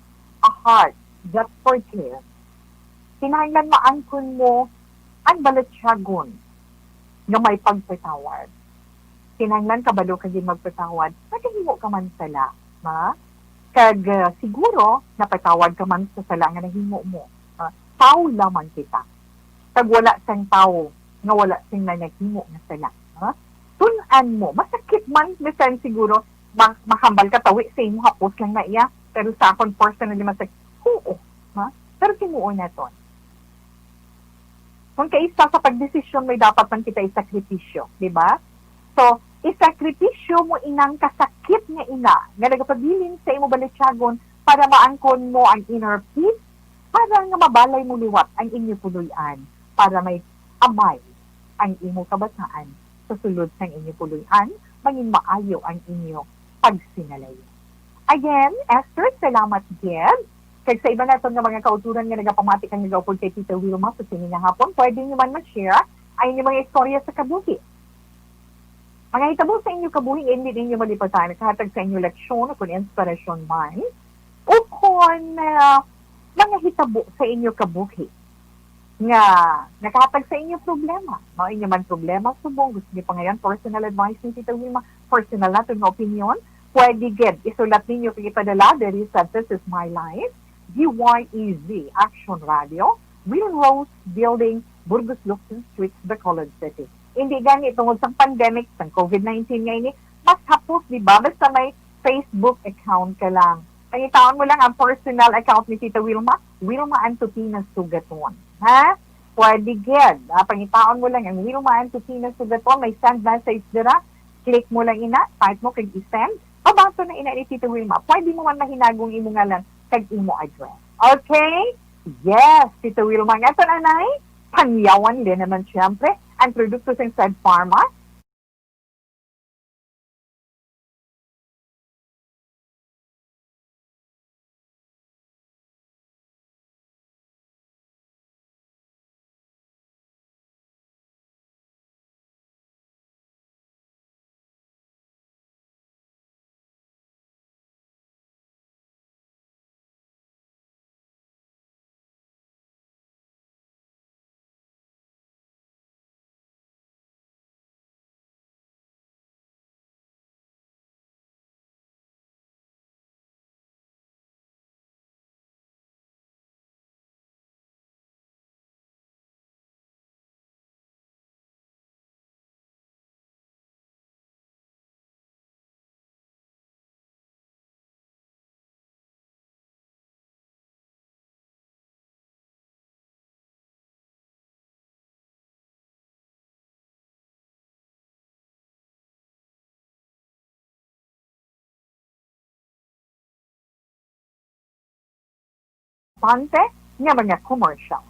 A Heart That Forgives. Kinahanglan maangkon mo ang balatsyagon nga may pagpatawad. Kinahanglan kabalo ka din magpatawad, nakahimo ka man sala, ma? Kag siguro napatawad ka man sa sala nga nahimo mo. Tao lamang kita. Kag wala sang tao nga wala sing naghimo nga sala. Tunan mo, masakit man, bisan siguro, makambal ka tawi sa imo, hapos lang na iya, pero sa akon personally masakit, oo, pero tinuon na to. Kung kaisa sa pagdesisyon, may dapat man kita isakripisyo, di ba? So, isakripisyo mo inang kasakit nga ina nga nagapabilin sa imo balitsagon para maangkon mo ang inner peace, para nga mabalay mo liwat ang inyo puluyan, para may amay ang imo kabataan sa sulod ng inyo puluyan, mangin maayo ang inyo pagsinalayo. Again, Esther, salamat Jed. Kaya sa iba na nga mga kauturan nga nagapamatik ang nag-upod kay Tita Wilma sa sini nga hapon, pwede nyo man ma-share ay inyong mga istorya sa kabuhi. Mga hitabo sa inyo kabuhi, hindi ninyo malipatan, nakahatag sa inyo leksyon o kung inspirasyon man, o kung mga hitabo sa inyo kabuhi nga nakahatag sa inyo problema. Mga inyo man problema, subong, gusto niyo pa ngayon, personal advice ni Tita Wilma, personal na nga opinion, pwede get, isulat ninyo kay ipadala, there is that This Is My Life, DYEZ, Action Radio, Real Rose Building, Burgos Luxon Street, Bacolod City. Hindi gani tungod sa pandemic, sa COVID-19 ngayon, mas hapos, di ba? Basta may Facebook account ka lang. Pangitaon mo lang ang personal account ni Tita Wilma, Wilma Antutina Sugaton. Ha? Pwede gid. Pangitaon mo lang ang Wilma Antutina Sugaton, may send message dira, click mo lang ina, type mo kag i-send, pabato na ina ni Tita Wilma. Pwede mo man mahinagong imo ngalan kag imo address. Okay? Yes, Tita Wilma. Nga ito nanay, pangyawan din naman siyempre ang produkto sa Sad Pharma. Pante nga mga commercial.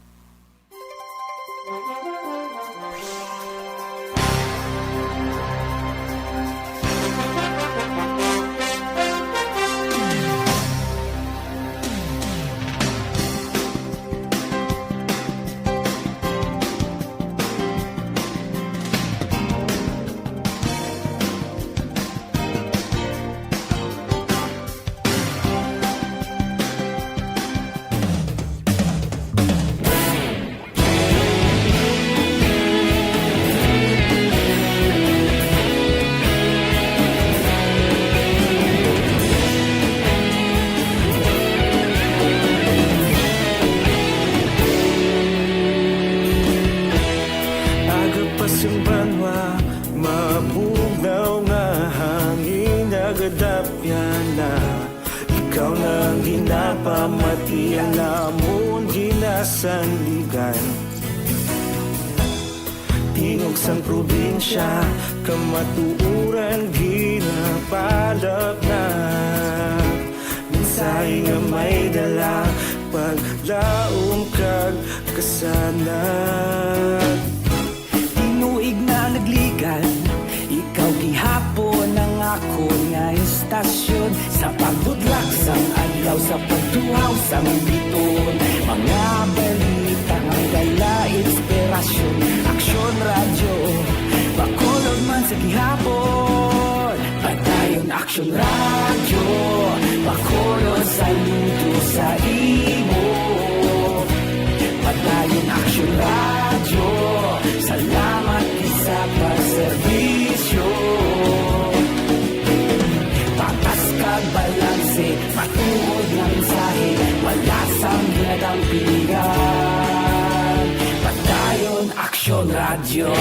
Ikaw nang ginapamati, alamon ginasanligan. Tingog sang probinsya, kamatuuran ginapalap na. Minsay nga may dala, paglaom kag kasanat. Tinuig na nagligan, ikaw gihapon ang ako nga istasyon. Sa pagbudlak sang adlaw, sa pagtuhaw sang biton, mga balita ang dala inspirasyon. Aksyon radyo, Bacolod man sa gihapon. Padayon Aksyon radyo, Bacolod saludo sa imo. Padayon Aksyon radyo, salamat sa pagserbisyo. Patas kag balanse, patuod ng mensahe, wala sang ginadang pilihan. Padayon Aksyon radyo.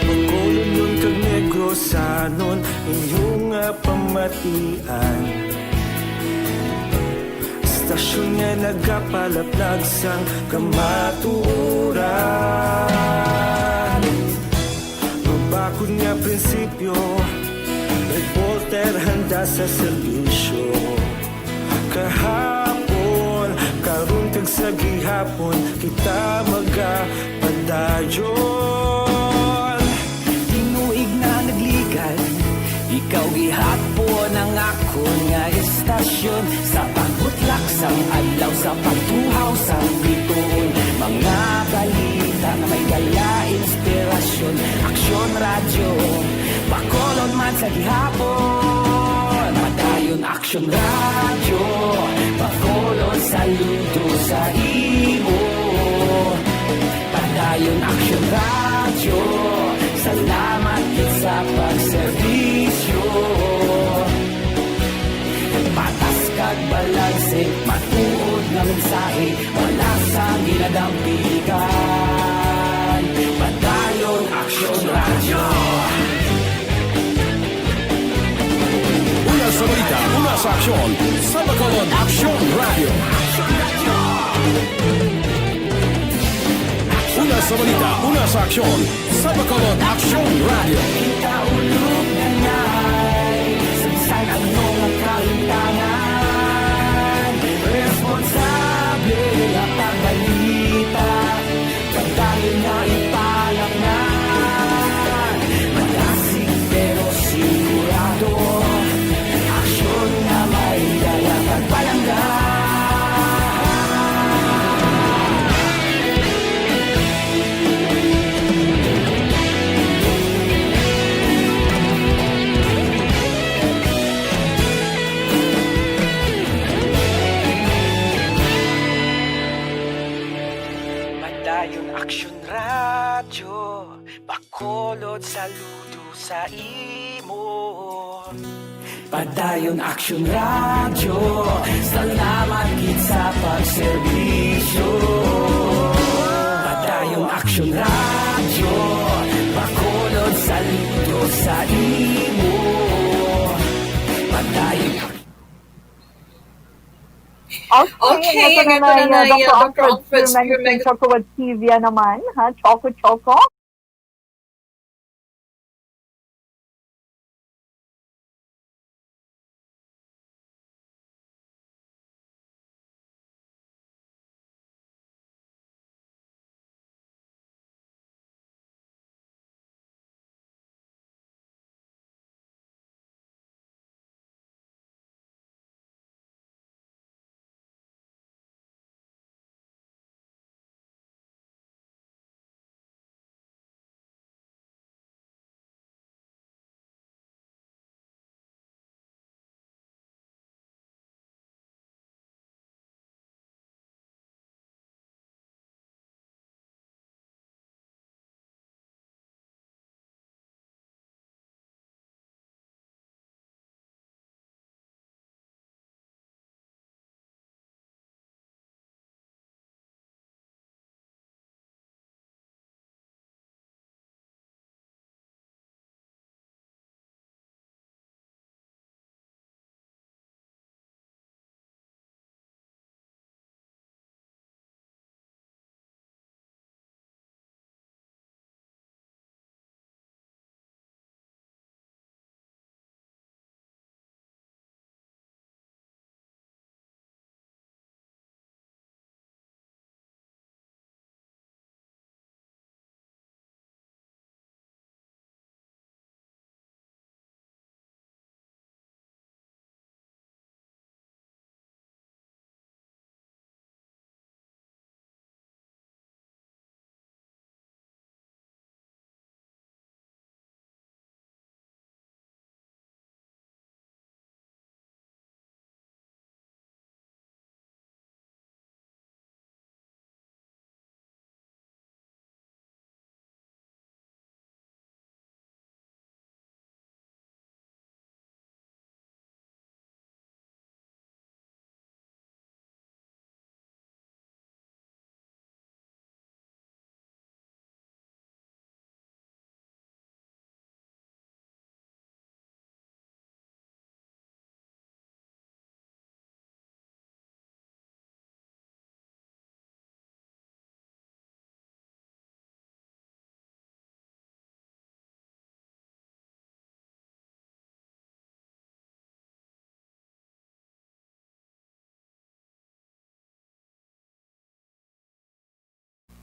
Bacolod nun kag Negrosanon, inyong pamatian. istasyon nga nagapalaplag sang kamatuuran. Mabakod nga prinsipyo, reporter handa sa serbisyo. Kahapon, karun kag sa gihapon, kita magapadayon. Tinuig na nagligan, ikaw gihapon ang ako nga istasyon. Sa pagbutlak sang adlaw, sa pagtuhaw sang bituon, mga balita na may dala inspirasyon. Aksyon radyo, Bacolod man sa gihapon. Padayon Aksyon radyo, Bacolod saludo sa imo. Padayon Aksyon radyo, salamat gid sa pagserbisyo. Patas kag balanse, matuod nga mensahe, wala sa ginadampikan. Padayon Aksyon radyo. Una sa balita, una sa aksyon, sa Bacolod Aksyon Radio. Una sa balita, una sa aksyon, sa Bacolod Aksyon Radio. Ikaulog na na'y Sansan ang mga kalintangan. Responsable ang pagbalita, pagdayon na ipalaknan. Malasig pero sigurado, aksyon na may dala pagpalanggan. Padayon Aksyon radyo, Bacolod saludo sa imo. Padayon Aksyon radyo, salamat gid sa pagserbisyo. Padayon Aksyon radyo, Bacolod saludo sa imo. Padayon Okay, ito ito na Dr. Dr. Alfred Alfred Spearman Spearman. Choco TV naman, ha? Choco.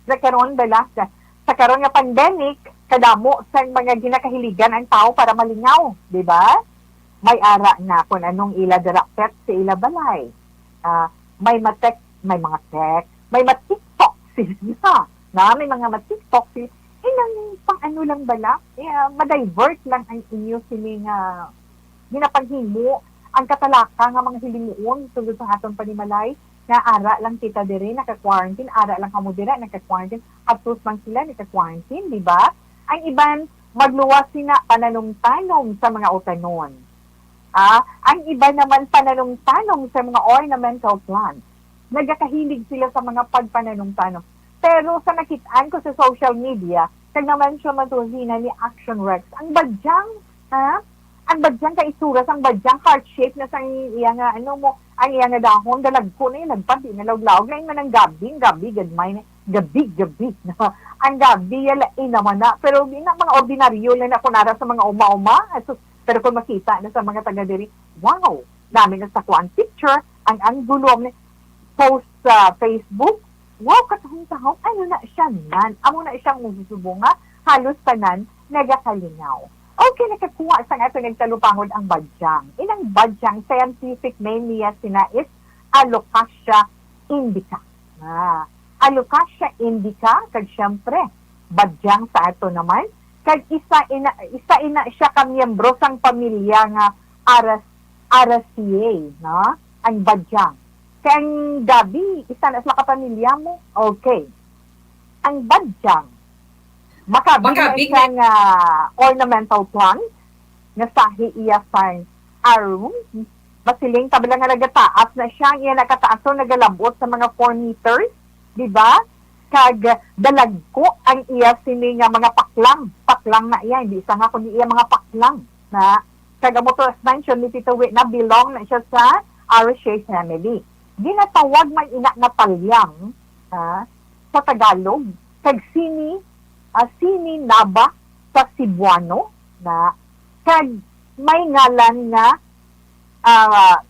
sa karon bala sa karon nga pandemic kadamo sa mga ginakahiligan ang tao para malingaw, di ba? May ara na kung anong ila darakpet sa ila balay. May mga TikTok sila na may mga TikTok sila. Inang pang ano lang bala, ma-divert lang ang inyo sila nga ginapanghimo ang katalaka nga mga hilinguon tungod sa atong panimalay nga ara lang kita dire naka-quarantine, ara lang kamo dire naka-quarantine, atus man sila naka-quarantine, di ba? Ang iban magluwas sina pananong-tanong sa mga utanon. Ang iba naman pananong-tanong sa mga ornamental plants. Nagkakahilig sila sa mga pagpananong-tanong. Pero sa nakitaan ko sa social media, kag na-mention man to ni Action Rex, ang badyang, ang badyang ka isuras, ang badyang heart shape na sa iya nga, ang iya nga dahon, dalagko na yung nagpad, inalawlaw, ngayon man ang gabi, gadmay na, gabi. Ang gabi, yalain naman na, pero mga ordinaryo lang na kunara sa mga uma-uma, pero kung makita na sa mga taga-diri, wow, dami na sa kuan picture, ang gulom na, post sa Facebook, wow, katahong-tahong, ano na siya nan, amo na siyang musubunga, halos tanan, nagakalingaw. Okay, nakakuha sa nga ito nagtalupangod ang badyang. Inang badyang, scientific name niya sina is Alocasia indica. Alocasia indica, kag syempre, badyang sa ato naman, kag isa ina siya ka miyembro sang pamilya nga Araceae, no? Ang badyang. Kaya ang gabi, isa na sa kapamilya mo, okay. Ang badyang, makabig na nga ornamental plant nga sahi iya sang arum basiling tabla nga nagataas na siya iya nakataas so nagalabot sa mga 4 meters, di ba? Kag dalagko ang iya sini nga mga paklang na iya, hindi isa nga kundi iya mga paklang na kag amo to mention ni Tito Wit na belong na siya sa Araceae family. Ginatawag man ina na talyang sa Tagalog kag sini naba sa Cebuano na kag may ngalan nga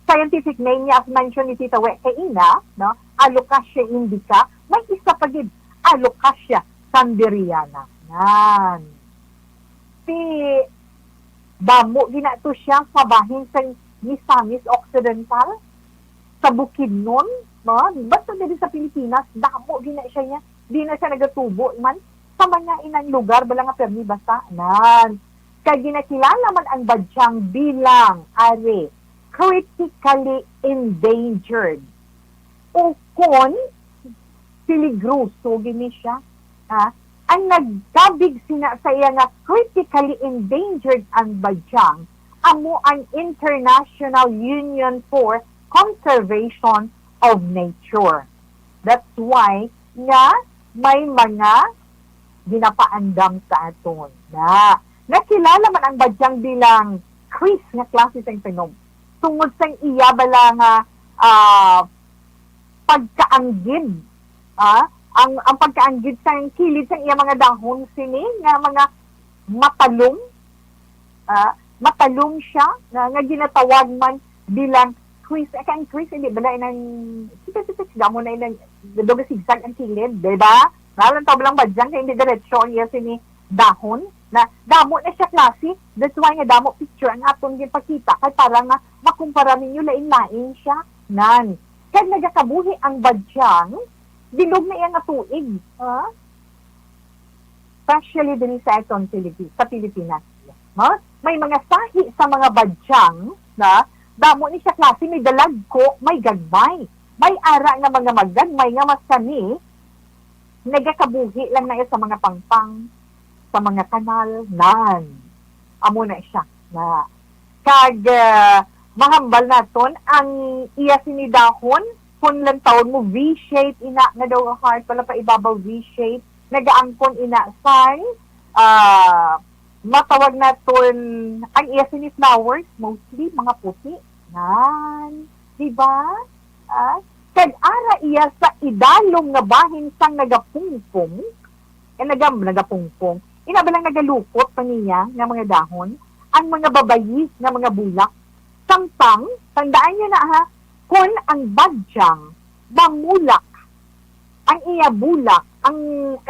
scientific name niya as mentioned ni Tita We kaina, no? Alocasia indica, may isa pa gid Alocasia sanderiana. Yan. Si damo ginato siya sa bahin sa Misamis Occidental sa Bukidnon, no? Basta dito sa Pilipinas, damo gina siya niya. Di na siya nagatubo man sa mga inang lugar bala nga permi basta nan. Kay ginakilala man ang badyang bilang critically endangered. O kon peligroso gini siya. Ang nagkabig sina sa iya nga critically endangered ang badyang amo ang International Union for Conservation of Nature. That's why nga may mga ginapaandam sa aton. Nakilala man ang badyang bilang Chris nga klase sang pinom. Tungod sang iya bala nga pagkaanggid. Ang pagkaanggid sang kilid sang iya mga dahon sini nga mga matalong siya nga ginatawag man bilang Chris. Ang Chris hindi bala inang damo na inang doga sigsag ang kilid, diba? Nalang tao lang badyang kaya hindi diretsyo niya sini dahon na damo na siya klase. That's why nga damo picture ang atong ginpakita kay para nga makumpara ninyo lain-lain siya nan. Kaya nagakabuhi ang badyang dilog na iya nga tuig. Especially din sa aton sa Pilipinas. May mga sahi sa mga badyang na damo ni siya klase, may dalagko, may gagmay. May ara nga mga magagmay nga masani nagakabuhi lang na sa mga pangpang, sa mga kanal, nan. Amo na siya. Kag mahambal naton ang iya sinidahon, kung lang taon mo, V-shape, ina na daw heart, wala pa ibabaw V-shape, nagaangkon ina sign, matawag naton, ang iya sini-flowers, mostly, mga puti. Nan. Diba? Kag ara iya sa idalong nga bahin sang nagapungpong, nagapungpong, inabalang nagalupot pa niya nga mga dahon, ang mga babayi nga mga bulak, tangtang, tandaan niyo na kung ang badyang mamulak, ang iya bulak, ang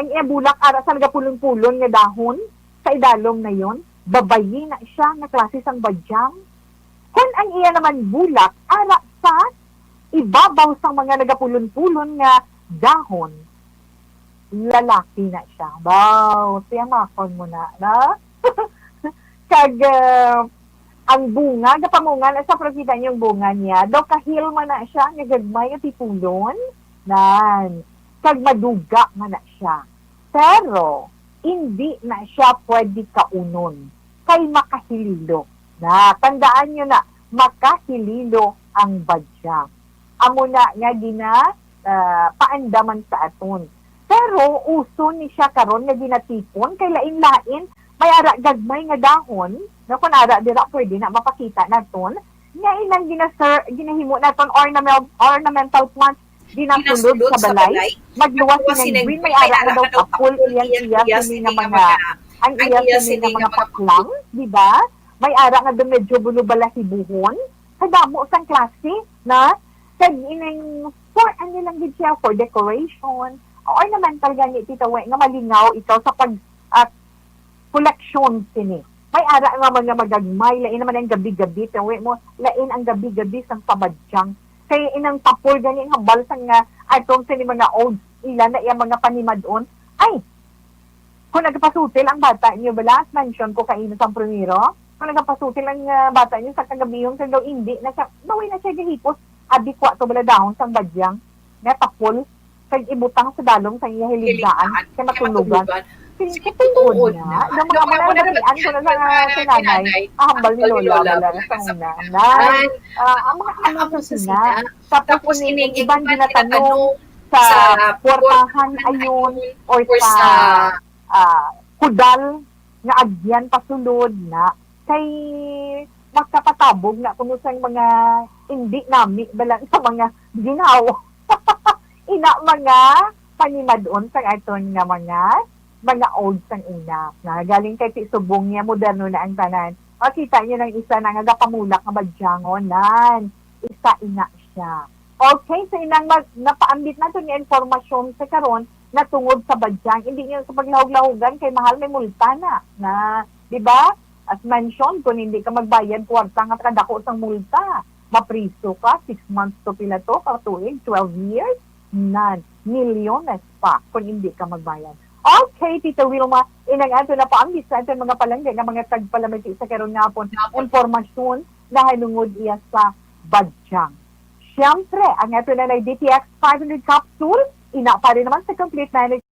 iya bulak ara sa nagapulon-pulon nga dahon sa idalom na yon, babayi na siya nga klase sang badyang. Kung ang iya naman bulak ara sa ibabaw sang mga nagapulon-pulon nga dahon, lalaki na siya. Wow, tiyamakon mo na. Kag ang bunga, gapamungan, sa prakita yung bunga niya, daw kahil man na siya, nagagmay at ipulon, nan, kag maduga man na siya. Pero, hindi na siya pwede kaunon, kay makahililo. Na, tandaan nyo na, makahililo ang badya. Amo na nga paandaman sa aton. Pero, uso ni siya karon nga ginatipon, kay lain-lain, may ara gagmay nga dahon, na kung ara dira pwede na mapakita naton, nga ilang ginahimo naton ornamental plants, ginasulod sa balay, magluwas sinang green, may ara na daw kapul, iya sini nga mga, ang iya sini nga mga paklang, di ba? May ara nga doon medyo bulubalahibuhon, kadamo sang klase, na, kag inang, for ano lang din siya, for decoration, ornamental gani titawa, nga malingaw ikaw sa pag, collection sini. May ara nga mga magagmay, lain naman ang gabi-gabi, tawi mo, lain ang gabi-gabi sang pabadyang. Kaya inang tapol gani ang hambal sang nga atong sini mga old ilan na iya mga panimadon. Ay, kung nagpasutil ang bata niyo bala, mention ko kaino sa primero, kung nagpasutil ang bata niyo sa kagabihong sa daw hindi na siya, daway na siya gihipos, adikwa to bala dahon sang badyang, nga tapol, kag ibutang sa dalong sa iya hiligdaan, kaya matulugan. Tungod na. Yung mga narian ko na sa nanay, ahambal ni Lola, wala na sa nanay. Ang mga ano sa sina. Tapos ibang ginatanong sa portahan ayon or sa kudal nga agyan pasulod na kay makapatabog na kuno sa mga hindi nami balang sa mga ginaw. Ina mga panimadon sa aton nga mga old sang una. Na galing kay Subong niya, moderno na ang tanan. Makita niyo ng isa na nga pamulak nga badyangon nan. Isa ina siya. Okay, so inang napaambit nato ni informasyon sa karon na tungod sa badyang. Hindi niyo sa paglahog-lahogan kay mahal may multa na di ba? As mentioned, kung hindi ka magbayad kwarta nga kadako sang multa, mapriso ka 6 months to pila to, katuig 12 years, nan milyones pa kung hindi ka magbayad. Okay, Tita Wilma, inang ato na paambit sa ato mga palangga na mga tagpalamati sa karon nga po informasyon na hanungod iya sa badyang. Siyempre, ang ato na DTX 500 capsule, ina pa rin naman sa complete management.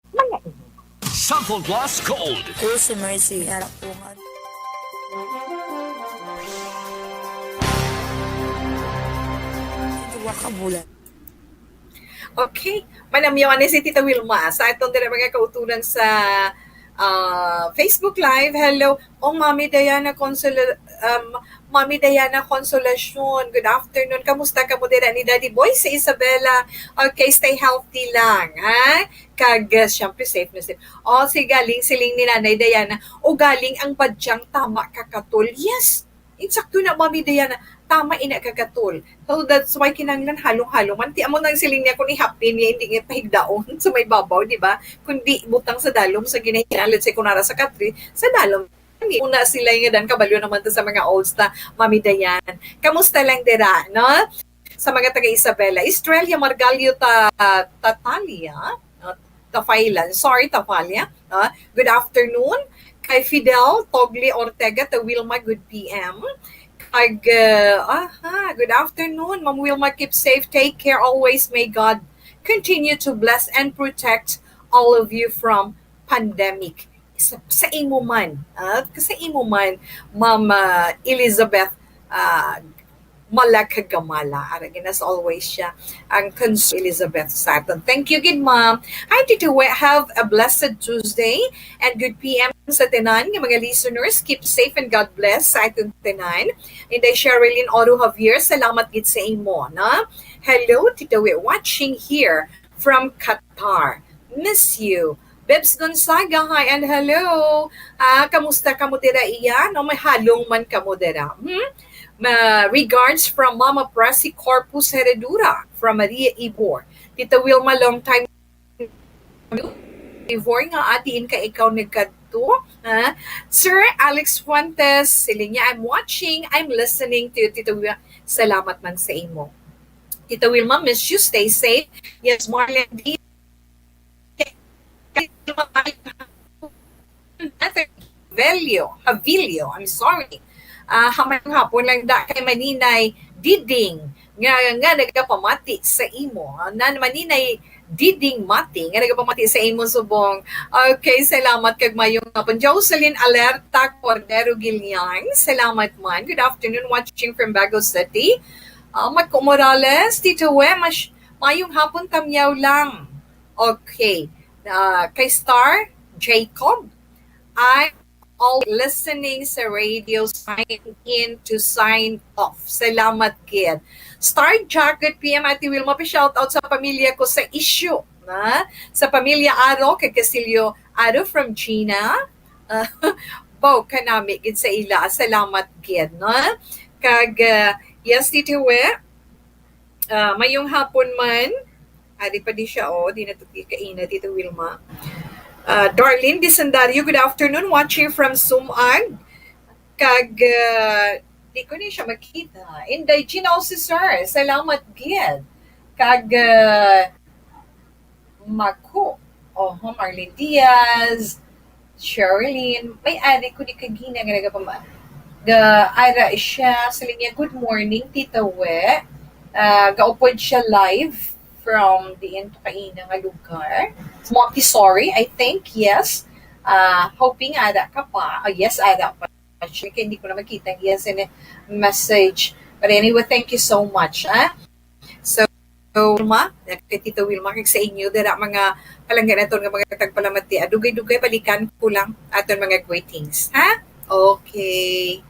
Mga ino. Sample Plus Gold. Ako si Mercy, harap po nga. Ito wakabulan. Okay, manamyawan ni si Tita Wilma sa itong dire mga kautunan sa Facebook Live. Hello, Mami Diana Mami Diana Consolacion. Good afternoon. Kamusta ka mo dira ni Daddy Boy sa Isabela? Okay, stay healthy lang, ha? Kag, syempre, safe na safe. O, si galing siling ni Nanay Diana, o galing ang badyang tama kakatol. Yes, insakto na, Mami Diana, tama ina kakatul. So that's why kinanglan halong-halong man. Ti amo nang siling niya kung ihapin niya, hindi nga pahigdaon sa may babaw, di ba? Kundi butang sa dalom sa ginahinaan, let's say kunara sa katri, sa dalom. Una sila yung dan kabalyo naman to sa mga olds na Mami Dayan. Kamusta lang dira, no? Sa mga taga Isabela. Estrella Margalio Tatalia, Tafailan, sorry Tafalia. Good afternoon. Kay Fidel Togli Ortega, ta Wilma, good PM. Good afternoon, Ma'am Wilma. Keep safe, take care always. May God continue to bless and protect all of you from pandemic. Sa imo man, Ma'am Elizabeth Malakagamala. Aragin as always siya, ang Elizabeth Saturn. Thank you, good ma'am. Hi, Tito We. Have a blessed Tuesday and good PM sa Tenan. Yung mga listeners, keep safe and God bless sa ating Tenan. Inday Sherilyn Oro Javier, salamat gid sa imo. Na? Hello, Tito We. Watching here from Qatar. Miss you. Bebs Gonzaga, hi and hello. Kamusta ka mo dira iyan? O may halong man ka mo dira? Regards from Mama Presi Corpus Heredura from Maria Ibor. Tita Wilma, long time Ibor nga atiin ka ikaw nagkadto. Sir Alex Fuentes, siling niya, I'm watching, I'm listening to you, Tita Wilma. Salamat man sa imo. Tita Wilma, miss you, stay safe. Yes, Marlene D. Havilio, I'm sorry. Hamayang hapon lang da kay Maninay Diding nga nagapamati sa imo. Maninay Diding Mati nga nagapamati sa imo subong. Okay, salamat kag mayong hapon. Jocelyn Alerta Cordero Gilian, salamat man. Good afternoon, watching from Bago City. Marco Morales, Tito We, mayong hapon tamyaw lang. Okay. Kay Star Jacob, I'm all listening sa radio, sign in to sign off. Salamat, kid. Star Jack, good PM, Ate Wilma, pa-shoutout sa pamilya ko sa issue. Sa pamilya Aro, kay Casilio Aro from Gina. Bow, kanami, gid sa ila. Salamat, kid. No? Kag, yes, Tito We, mayong hapon man, di pa di siya, di na kaina, Tito Wilma. Darlene Disandario, good afternoon, watching from Sumag. Kag, di ko na siya makita. Inday Gina also, sir, salamat gid. Kag, Mako, Marlene Diaz, Sherilyn, may adik ko ni kagina, nga nagapama. Ara siya, sa linya, good morning, Tita We. Gaupod siya live from the kaina nga lugar. Montessori, I think, yes. Hoping ada ka pa. Yes, ada pa. Kaya hindi ko na makita yes in a message. But anyway, thank you so much. So, Wilma, kay Tito Wilma, kag sa inyo, dara mga palanggan naton nga mga tagpalamati. Dugay-dugay, balikan ko lang aton mga greetings. Ha? Okay.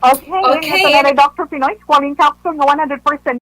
Okay, Okay. ito na Dr. Pinoy, squalene capsule nga 100%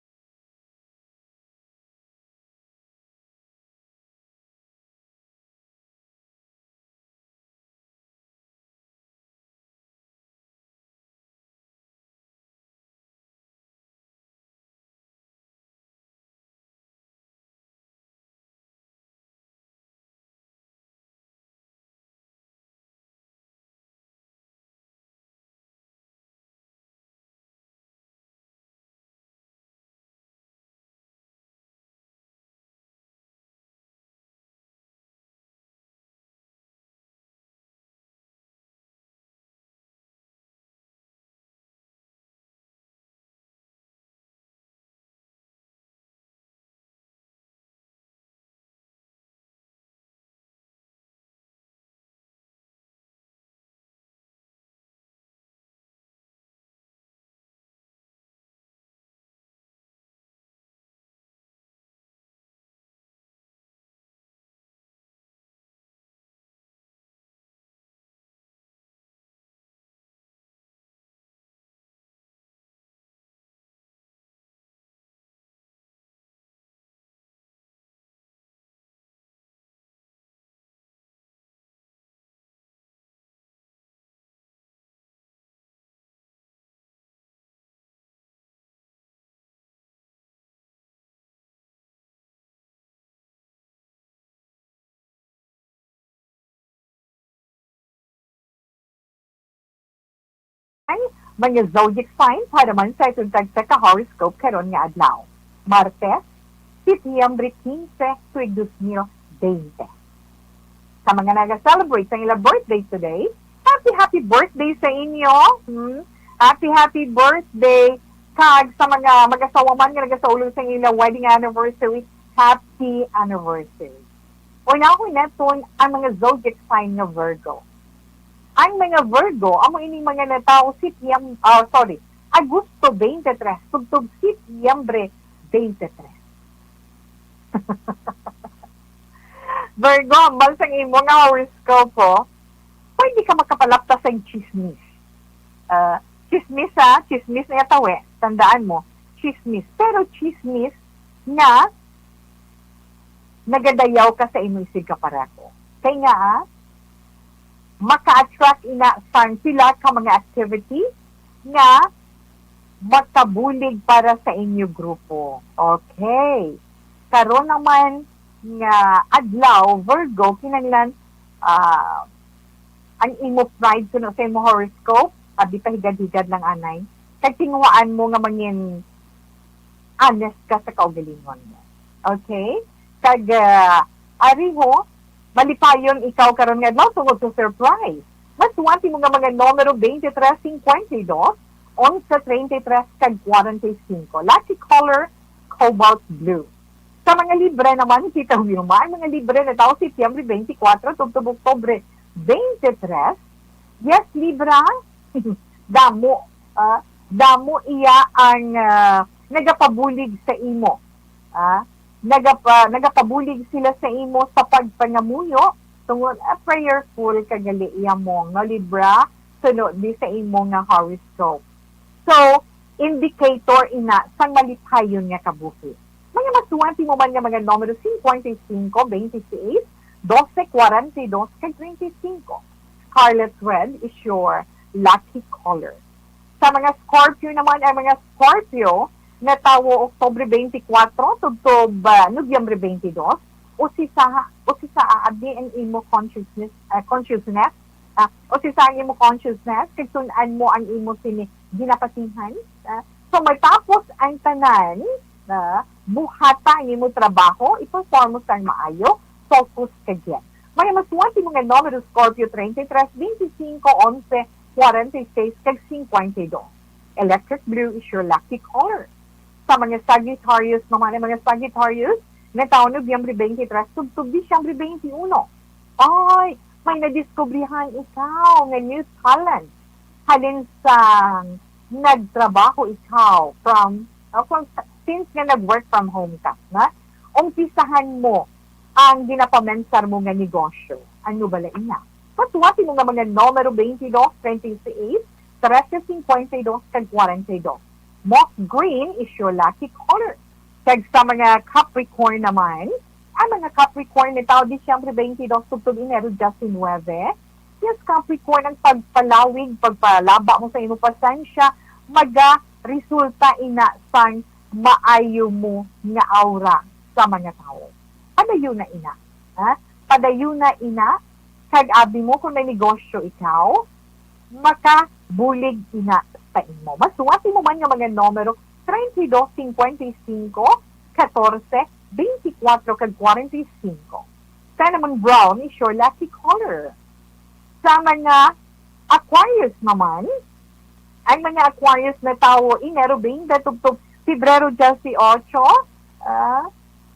mga zodiac sign para man sa itong tagsa ka horoscope karon nga adlaw. Martes, Septyembre 15, tuig 2020. Sa mga nag-celebrate sa ilang birthday today, happy birthday sa inyo. Happy birthday kag sa mga mag-asawa man nga nagasaulong sa ilang wedding anniversary, happy anniversary. Una ko neton ang mga zodiac sign nga Virgo. Ang mga Virgo, amo ining mga natao Agosto 23, tugtog Septyembre 23. Virgo, ambal sa imo nga horoscope, pwede ka makapalapta sa chismis. Chismis na yatawe, tandaan mo, chismis. Pero chismis nga nagadayaw ka sa imo isig kaparako. Kaya nga, maka-attract ina sang sila ka mga activity nga makabulig para sa inyo grupo. Okay. Karon naman nga adlaw, Virgo, kinanglan ang imo pride kuno sa imo horoscope, abi pa higad-higad lang anay. Kag tinguhaan mo nga mangin honest ka sa kaugalingon mo. Okay? Kag ariho, malipayon ikaw karon nga adlaw tungod sa surprise. Mas suwati mo nga mga numero 2352, 1133 kag 45. Lucky color, cobalt blue. Sa mga libre naman, kita mo ang mga libre na tao Septyembre 24, tugtog Oktubre 23. Yes, Libra, damo iya ang nagapabulig sa imo. Nagapabulig sila sa imo sa pagpangamuyo tungod prayerful kagali iya mo nga Libra sunod di sa imo nga horoscope. So, indicator ina sang malipayon nga kabuhi. Mga masuwanti mo man nga mga numero 55, 26, 12, 42, kag 25. Scarlet red is your lucky color. Sa mga Scorpio naman ay mga Scorpio na tawo Oktubre 24, tugtog Nobyembre 22, o si sa abi ang imo consciousness, kag sunan mo ang imo ginapatihan. So matapos ang tanan, buhata ang imo trabaho, i-perform mo sa maayo, focus ka dyan. May masuwanti mga numero Scorpio 33, 25, 11, 46, kag 52. Electric blue is your lucky color. Sa mga Sagittarius naman, mga Sagittarius, na taon Nobyembre 23, tugtog Disyembre 21. Ay, may nadiskubrihan ikaw ng new talent. Halin sa nagtrabaho ikaw since nga nag-work from home ka, na umpisahan mo ang ginapamensar mo nga negosyo. Ano bala ina? Patuwati mo nga mga numero 22, 26, 13.52 kag 42. Moss green is your lucky color. Kag sa mga Capricorn naman, ang mga Capricorn ni tao Disyembre 22 subtog Enero 19. Yes, Capricorn, ang pagpalawig, pagpalaba mo sa imo pasensya, resulta ina sang maayo mo nga aura sa mga tao. Padayon na ina. Ha? Padayon na ina, kag abi mo kung may negosyo ikaw, makabulig ina sa imo. Masuwati mo man nga mga numero 32, 55, 14, 24, kag 45. Kaya naman brown is your lucky color. Sa mga Aquarius naman, ang mga Aquarius na tao, Enero 20, tugtog Pebrero 18,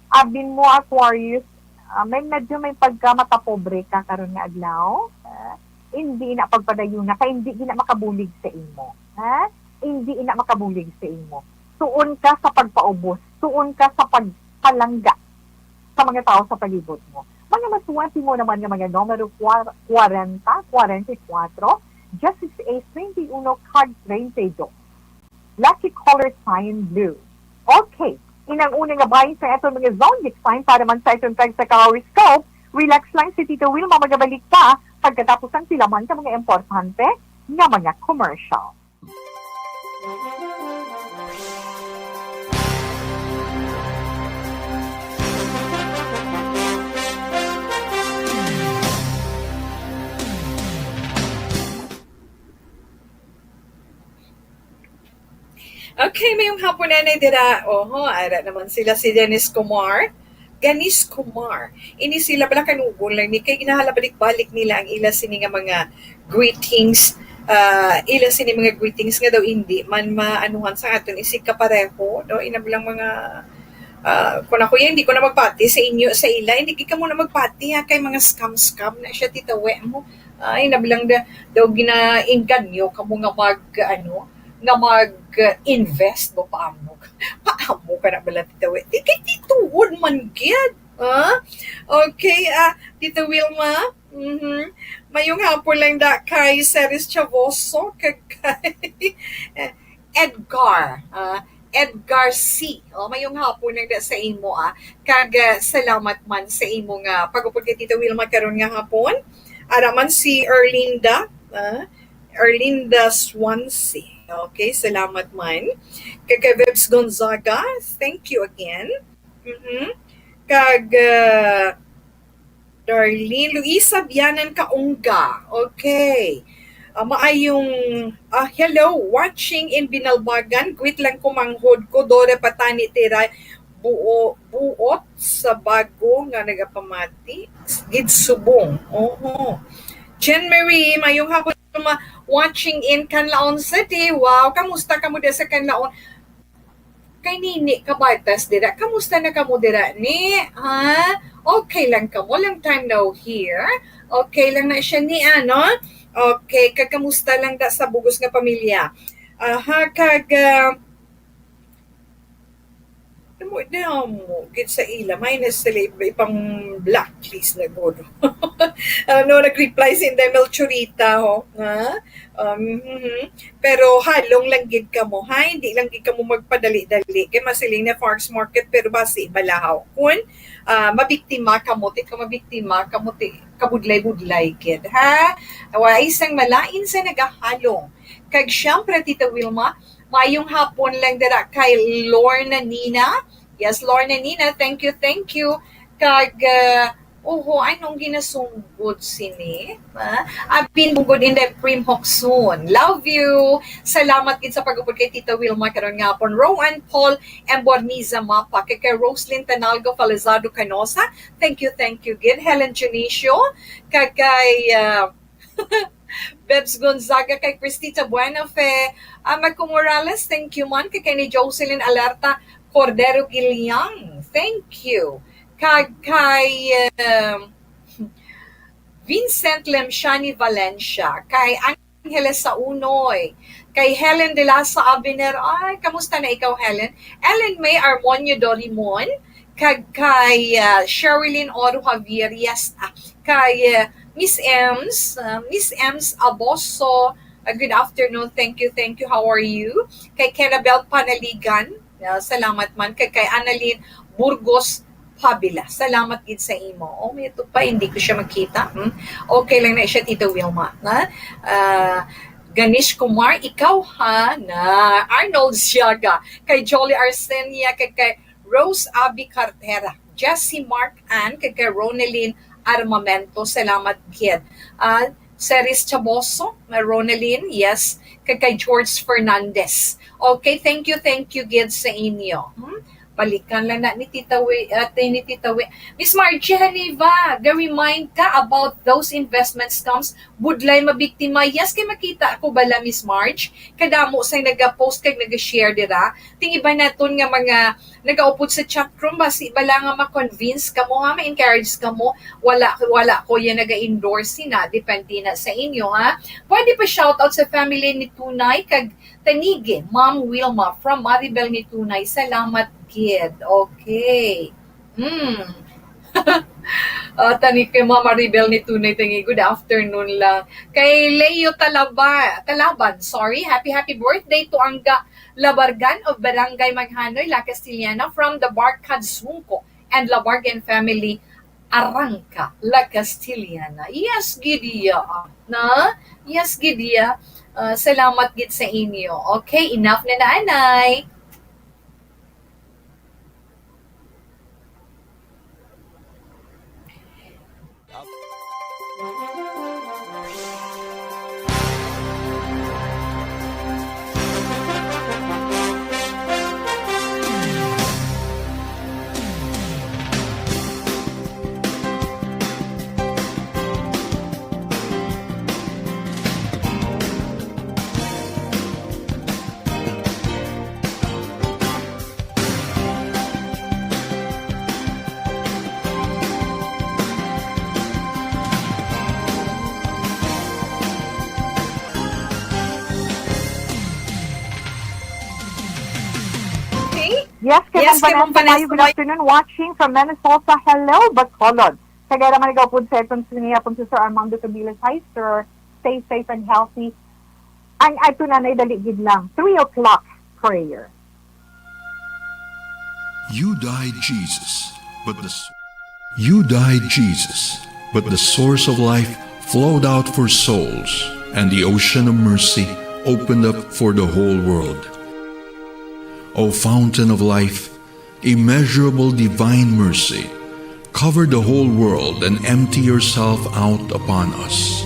abin mo Aquarius, medyo may pagkamatapobre ka karon nga adlaw, hindi na pagpadayon na, kaya hindi na makabulig sa imo. Hindi na makabulig sa imo. Tuon ka sa pagpaubos, tuon ka sa pagpalangga sa mga tao sa palibot mo. Mga masuwati mo naman ng mga numero 40, 44, Justice Ace 21, card 22. Lucky color sign blue. Okay, inang unang gabayin sa itong mga zodiac sign para man sa itong tag sa horoscope, relax lang si Tito Wilma, magabalik pa pagkatapos ang silaman sa mga importante nga mga commercial. Okay, mayong hapon na dira. Ara naman sila si Dennis Kumar. Ganis Kumar. Ini sila pala kanugol lang ni kay ginahalabalik-balik nila ang ila sini nga mga greetings. Ila sini mga greetings nga daw hindi man maanuhan sa aton isig kapareho. No? Inabilang mga kung ako yan, hindi ko na magpati sa inyo, sa ila. Hindi ka muna magpati ha, kay mga scam na siya titawe mo. Ay, nabilang daw ginainganyo ka mo nga mag-invest mo paamo ka na bala titawe. Di kay tituod man gyud. Okay, Tita Wilma. Mayong hapon lang da kay Ceres Chavoso kay Edgar C. Mayong hapon lang da sa imo kag salamat man sa imo nga pagupod kay Tita Wilma karon nga hapon. Ara man si Erlinda Swansea. Okay, salamat man. Kag Vebs Gonzaga, thank you again. Kag Darlene Luisa Bianan Kaungga. Okay. Maayong hello, watching in Binalbagan. Quit lang kumanghod ko Dore Patani Tira buot sa bago nga nagapamati. Gid subong. Jen Marie, mayong hapon watching in Canlaon City. Wow, kamusta ka mo dira sa Canlaon? Kay nini kabatas dira. Kamusta na ka mo dira ni? Okay lang ka mo. Long time no here. Okay lang na siya ni ano? Okay, kakamusta lang da sa bugos nga pamilya. Gid sa ila minus sila ipang blacklist na god. Nag-reply si Demel Churita pero halong lang gid ka mo hindi lang gid ka mo magpadali-dali kay masiling na farmers market pero basi balahaw kun mabiktima ka mo kabudlay-budlay gid wa isang malain sa nagahalong kag syempre Tita Wilma mayong hapon lang dira kay Lorna Nina. Yes, Lorna Nina, thank you. Kag, anong ginasungod sini? Abin bugod in the Prim Hoksoon. Love you. Salamat gid sa pag-upod kay Tita Wilma karon nga hapon. Rowan Paul Emborniza Mapa. Kay Roslyn Tanalgo Falazado Canosa. Thank you gid. Helen Junicio. Kag kay Bebs Gonzaga kay Cristita Buenafe, Marco Morales, thank you man. Kay ni Jocelyn Alerta Cordero Giliang, thank you. Kay Vincent Lemshani Valencia, kay Angeles Saunoy, kay Helen de la Abiner, kamusta na ikaw Helen? Ellen May Armonio Dorimon, kay Sherilyn Oro Javier, yes, kay Miss Ems Aboso Good afternoon. Thank you. How are you? Kay Kenabel Panaligan, salamat man. Kay Annalyn Burgos Pabila, salamat gid sa imo. Oh, may ito pa, hindi ko siya makita. Okay lang na siya, Tita Wilma. Ganesh Kumar, ikaw ha, na Arnold Siaga, kay Jolly Arsenia, kay Rose Abby Cartera, Jessie Mark Ann, kay Ronelyn Armamento, salamat gid. Ceris Chaboso, Ronelyn, yes, kay George Fernandez. Okay, thank you gid sa inyo. Balikan lang na ni Tita We. Miss Margie Haniva, remind ka about those investment scams, budlay mabiktima. Yes, kay makita ako bala, Miss Marge. Kadamo say nag-post kag nag-share dira. Ting iba naton nga mga nag-upod sa chat room basi bala nga ma-convince ka mo, ha, ma-encourage ka mo. Wala ko yan naga-endorse na, depende na sa inyo, ha. Pwede pa shoutout sa family ni Tunay kag Tanige, Ma'am Wilma from Maribel ni Tunay. Salamat kid. Okay. Tani kay Mama Maribel ni Tunay Tangi. Good afternoon lang. Kay Leo Talaban, sorry. Happy birthday to Angga Labargan of Barangay Maghanoy, La Castillana from the Barkad Sungko and Labargan family Arranca, La Castillana. Yes, Gidia. Yes, Gidia. Salamat gid sa inyo. Okay, enough na nanay. Yes, Ma'am Vanessa, good afternoon. Watching from Minnesota. Hello, Bacolod. Kagaya naman ikaw po sa itong siniya po sa Sir Armando Cabilas. Hi, sir. Stay safe and healthy. Ang ito na naidaligid lang. 3 o'clock prayer. You died, Jesus, but the source of life flowed out for souls, and the ocean of mercy opened up for the whole world. O fountain of life, immeasurable divine mercy, cover the whole world and empty yourself out upon us.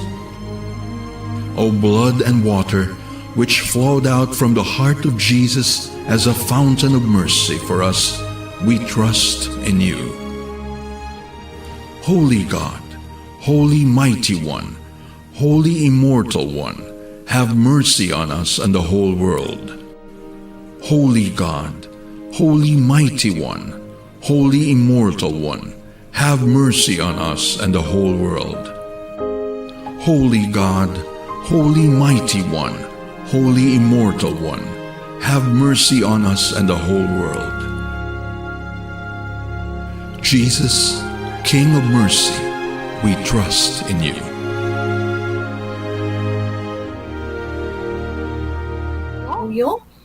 O blood and water, which flowed out from the heart of Jesus as a fountain of mercy for us, we trust in you. Holy God, Holy Mighty One, Holy Immortal One, have mercy on us and the whole world. Holy God, Holy Mighty One, Holy Immortal One, have mercy on us and the whole world. Holy God, Holy Mighty One, Holy Immortal One, have mercy on us and the whole world. Jesus, King of mercy, we trust in you.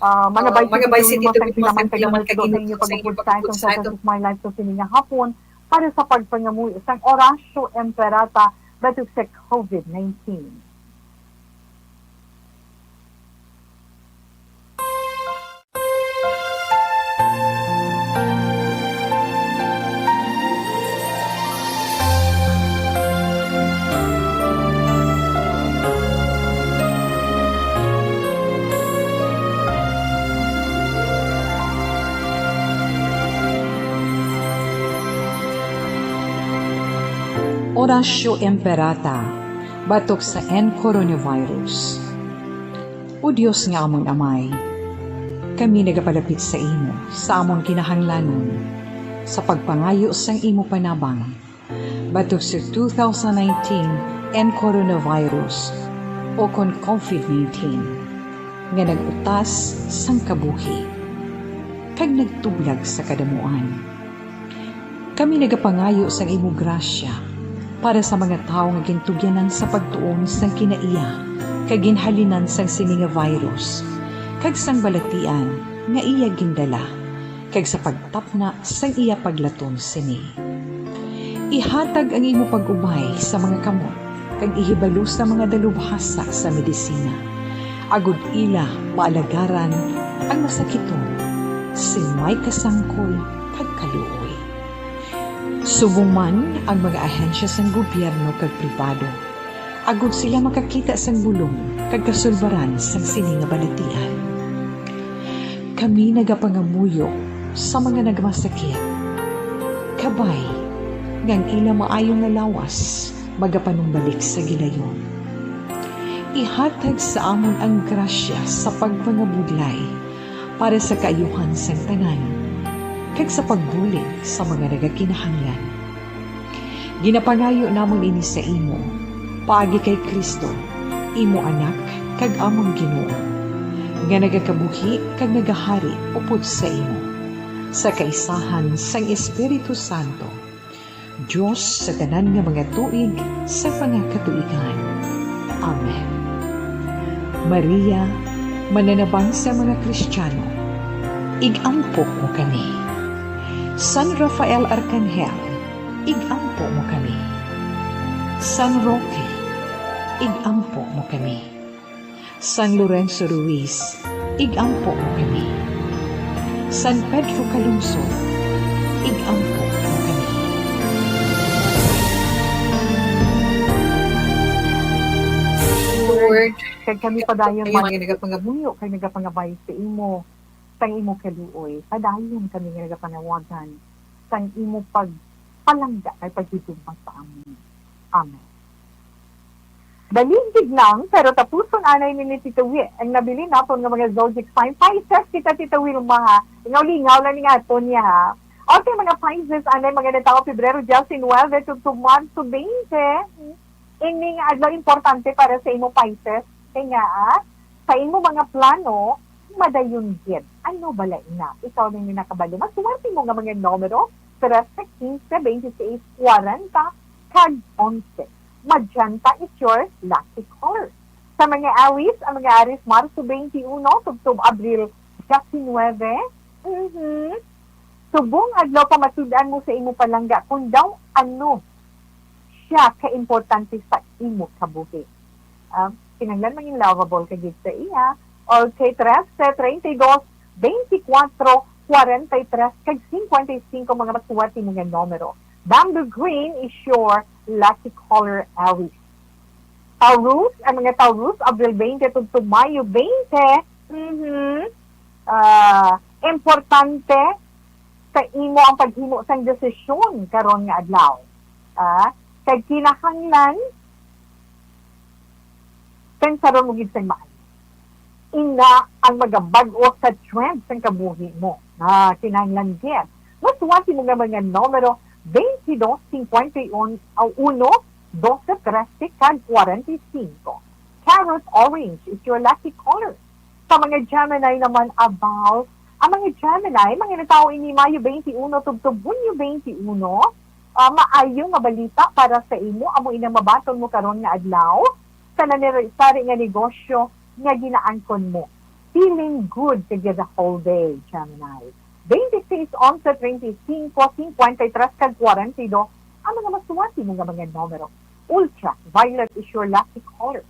Mga baysi dito mga pilaman kagino inyo pagpupuntahan sa Focus My Life sa sininga hapon para sa pagpangamuhi isang Orasio Emperata batok sa COVID-19. Orasio Emperata, batok sa coronavirus. O Diyos nga amon amay, kami nagapalapit sa imo, sa amon kinahanglanon, sa pagpangayo sang imo panabang, batok sa 2019 coronavirus o kon COVID-19, nga nagutas sang kabuhi, kag nagtublag sa kadamuan. Kami nagapangayo sang imo grasya, para sa mga tao nga gintugyanan sa pagtuon sa kinaiya, kaginhalinan sang sini nga virus, kag sang balatian nga iya gindala, kag sa pagtapna sang iya paglaton sini. Ihatag ang imo pag-ubay sa mga kamot, kag ihibalo sa mga dalubhasa sa medisina. Agud ila maalagaran ang masakiton, sin may kasangkol kag kaluoy. Subong man ang mga ahensya sang gobyerno kag pribado, agud sila makakita sang bulong kag kasulbaran sang sini nga balatian. Kami nagapangamuyo sa mga nagmasakit. Kabay, ngang ila maayong nga lawas, magapanumbalik sa gilayon. Ihatag sa amon ang grasya sa pagpangabudlay para sa kaayuhan sang tanan, kag sa pagbulig sa mga nagakinahanglan. Ginapangayo namon ini sa imo, paagi kay Kristo, imo anak kag among Ginoo, nga nagakabuhi kag nagahari upod sa imo, sa kaisahan sang Espiritu Santo, Diyos sa tanan nga mga tuig sa pangakatuigan. Amen. Maria, mananabang sa mga Kristiyano, igampo mo kami. San Rafael Arcangel, igampo mo kami. San Roque, igampo mo kami. San Lorenzo Ruiz, igampo mo kami. San Pedro Calungsod, igampo mo kami. Lord, Kag kami padayon kayo man mga nagapangamuyo, kay nagapangabay sa imo, sang imo kaluoy. Padayon kami nga nagapangawagan, sang imo pagpalangga kay pagtutugma sa amin. Amen. Baligid lang, pero tapuson anay ni Tita Wi. Ang nabili naton nga mga zodiac sign. Pisces, Tita Wi mga. Ingaw-lingaw lang nga ito niya ha. Okay, mga Pisces, anay mga natao Pebrero, Justin 9, to Marzo 20. Ini nga adlaw importante para sa imo Pisces. Kaya nga, sa imo mga plano, madayon gid. Ano bala ina? Ikaw nang nakabalo. Magsuwerte mo nga mga numero, 13, 15, 26, 40, kag 11. Magenta is your lucky color. Sa mga Aries, ang mga Aries, Marso 21, Tubtub, Abril 19. Subong adlaw pa matudaan mo sa imo palangga kung daw ano siya ka-importante sa imo kabuhi. Kinanglan maging lovable ka gid sa iya. Okay, 13, 32, 24, 43, kag 55 mga masuwati mga numero. Bamboo green is your lucky color, Aries. Taurus, ang mga Taurus, Abril 20 to Mayo 20. Importante sa imo ang paghimo sang desisyon karon nga adlaw. Kay kinahanglan pensaron mo gid sa maan. Ina ang magabag-o sa trend sang kabuhi mo. Kinahanglan gid. Masuwati mo nga mga numero 22, 51, 1, 12, 13, kag 45. Carrot orange is your lucky color. Sa mga Gemini naman about, ang mga Gemini, mga natao ini Mayo 21, tubtub Hunyo 21, maayong nga balita para sa imo, amo inang mabaton mo karon nga adlaw, sa nanisari nga negosyo nga ginaangkon mo. Feeling good kaya the whole day, Gemini. 26, 11, 25, 53, kag 42, ang mga masuwati mo nga mga numero. Ultra, violet is your lucky color.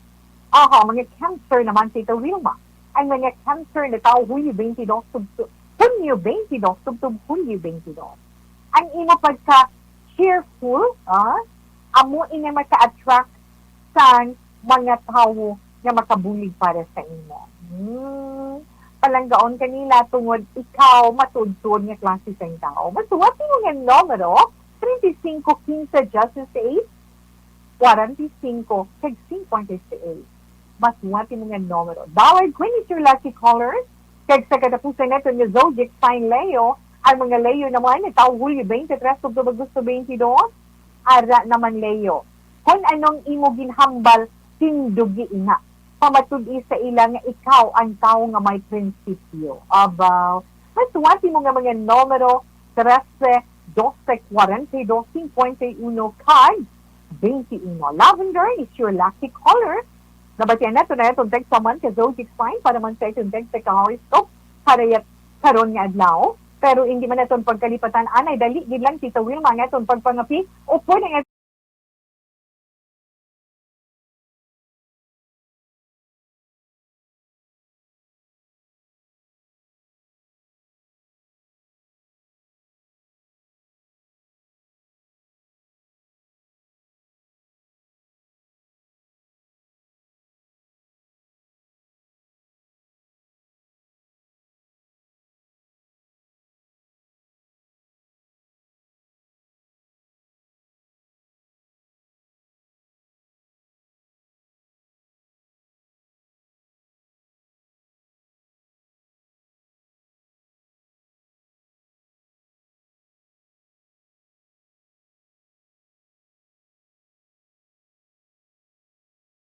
Mga Cancer naman, Tita Wilma. Ang mga Cancer na tao, Hunyo 22, Hunyo 22, tubtub Hunyo 22. Ang imo pagka-cheerful, amo ina maka-attract sa mga tao nga makabulig para sa imo. Palanggaon kanila tungod ikaw matudtod nga klase sa tao. Masuwati mo nga numero, 35, 15, Justice 8, 45, kag 58. Masuwati mo nga numero. Dollar Queen is your lucky color. Kag sa katapusan neto nga zodiac sign Leo, ang mga Leo naman, itaw Hulyo 23, October, Agosto 22, ara naman Leo. Kung anong imo ginhambal, tindugi ina. Pamatudi sa ilang nga ikaw ang tao nga may prinsipyo. Masuwati mo nga mga numero 13, 12, 42, 51, kag 21. Lavender is your lucky color. Nabatian na ito na itong text saman ka zodiac sign para man sa itong text sa horoscope para yat karon nga adlaw. Pero hindi man itong pagkalipatan anay dali gid lang Tita Wilma nga itong pagpangapi upo na nga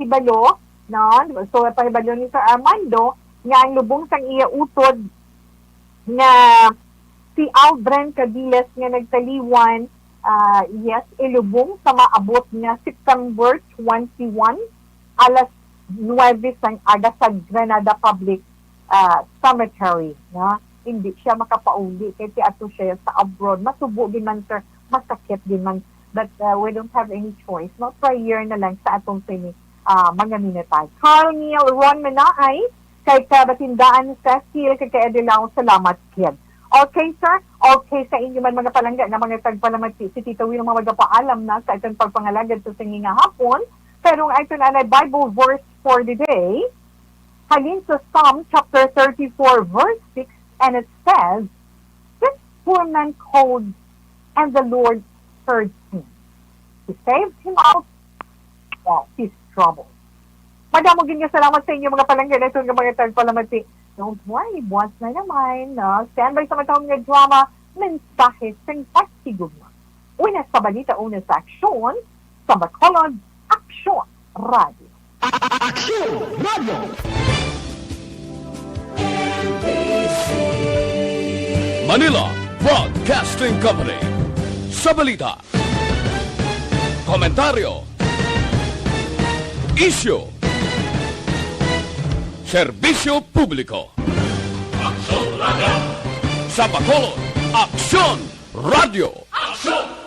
Hibalo, no? So, pahibalo ni Sir Armando, nga ang lubong sang iya utod nga si Aldrin Cadiles nga nagtaliwan, yes, ilubong sa maabot nga September 21, alas 9 sang aga sa Granada Public Cemetery. No? Hindi siya makapauli kasi ato siya sa abroad. Masubo din man, sir, masakit din man. But we don't have any choice. No? Prayer na lang sa atong sinig. Mga minutay. Carl Neil Ron Manaay, kay kabatindaan sa skill, kay Edilaw, salamat kid. Okay, sir? Okay sa inyo man mga palangga na mga tagpalamat si Tita Wilma magpaalam na sa itong pagpangalagad sa singing hapon. Pero ang ito na Bible verse for the day, halin sa Psalm chapter 34 verse 6, and it says, "This poor man called, and the Lord heard him. He saved him out of his trouble." Madamo gin nga salamat sa inyo mga palangga na itong mga tagpalamati. Don't worry, buwas na naman. Stand by sa matawag nga drama, mensahe sang pasigugma. Una sa balita, una sa aksyon, sa Bacolod, Aksyon Radio. Aksyon Radio! Manila Broadcasting Company. Sa balita, komentaryo, issue, serbisyo publiko. Aksyon Radio! Sa Bacolod, Aksyon Radio! Aksyon!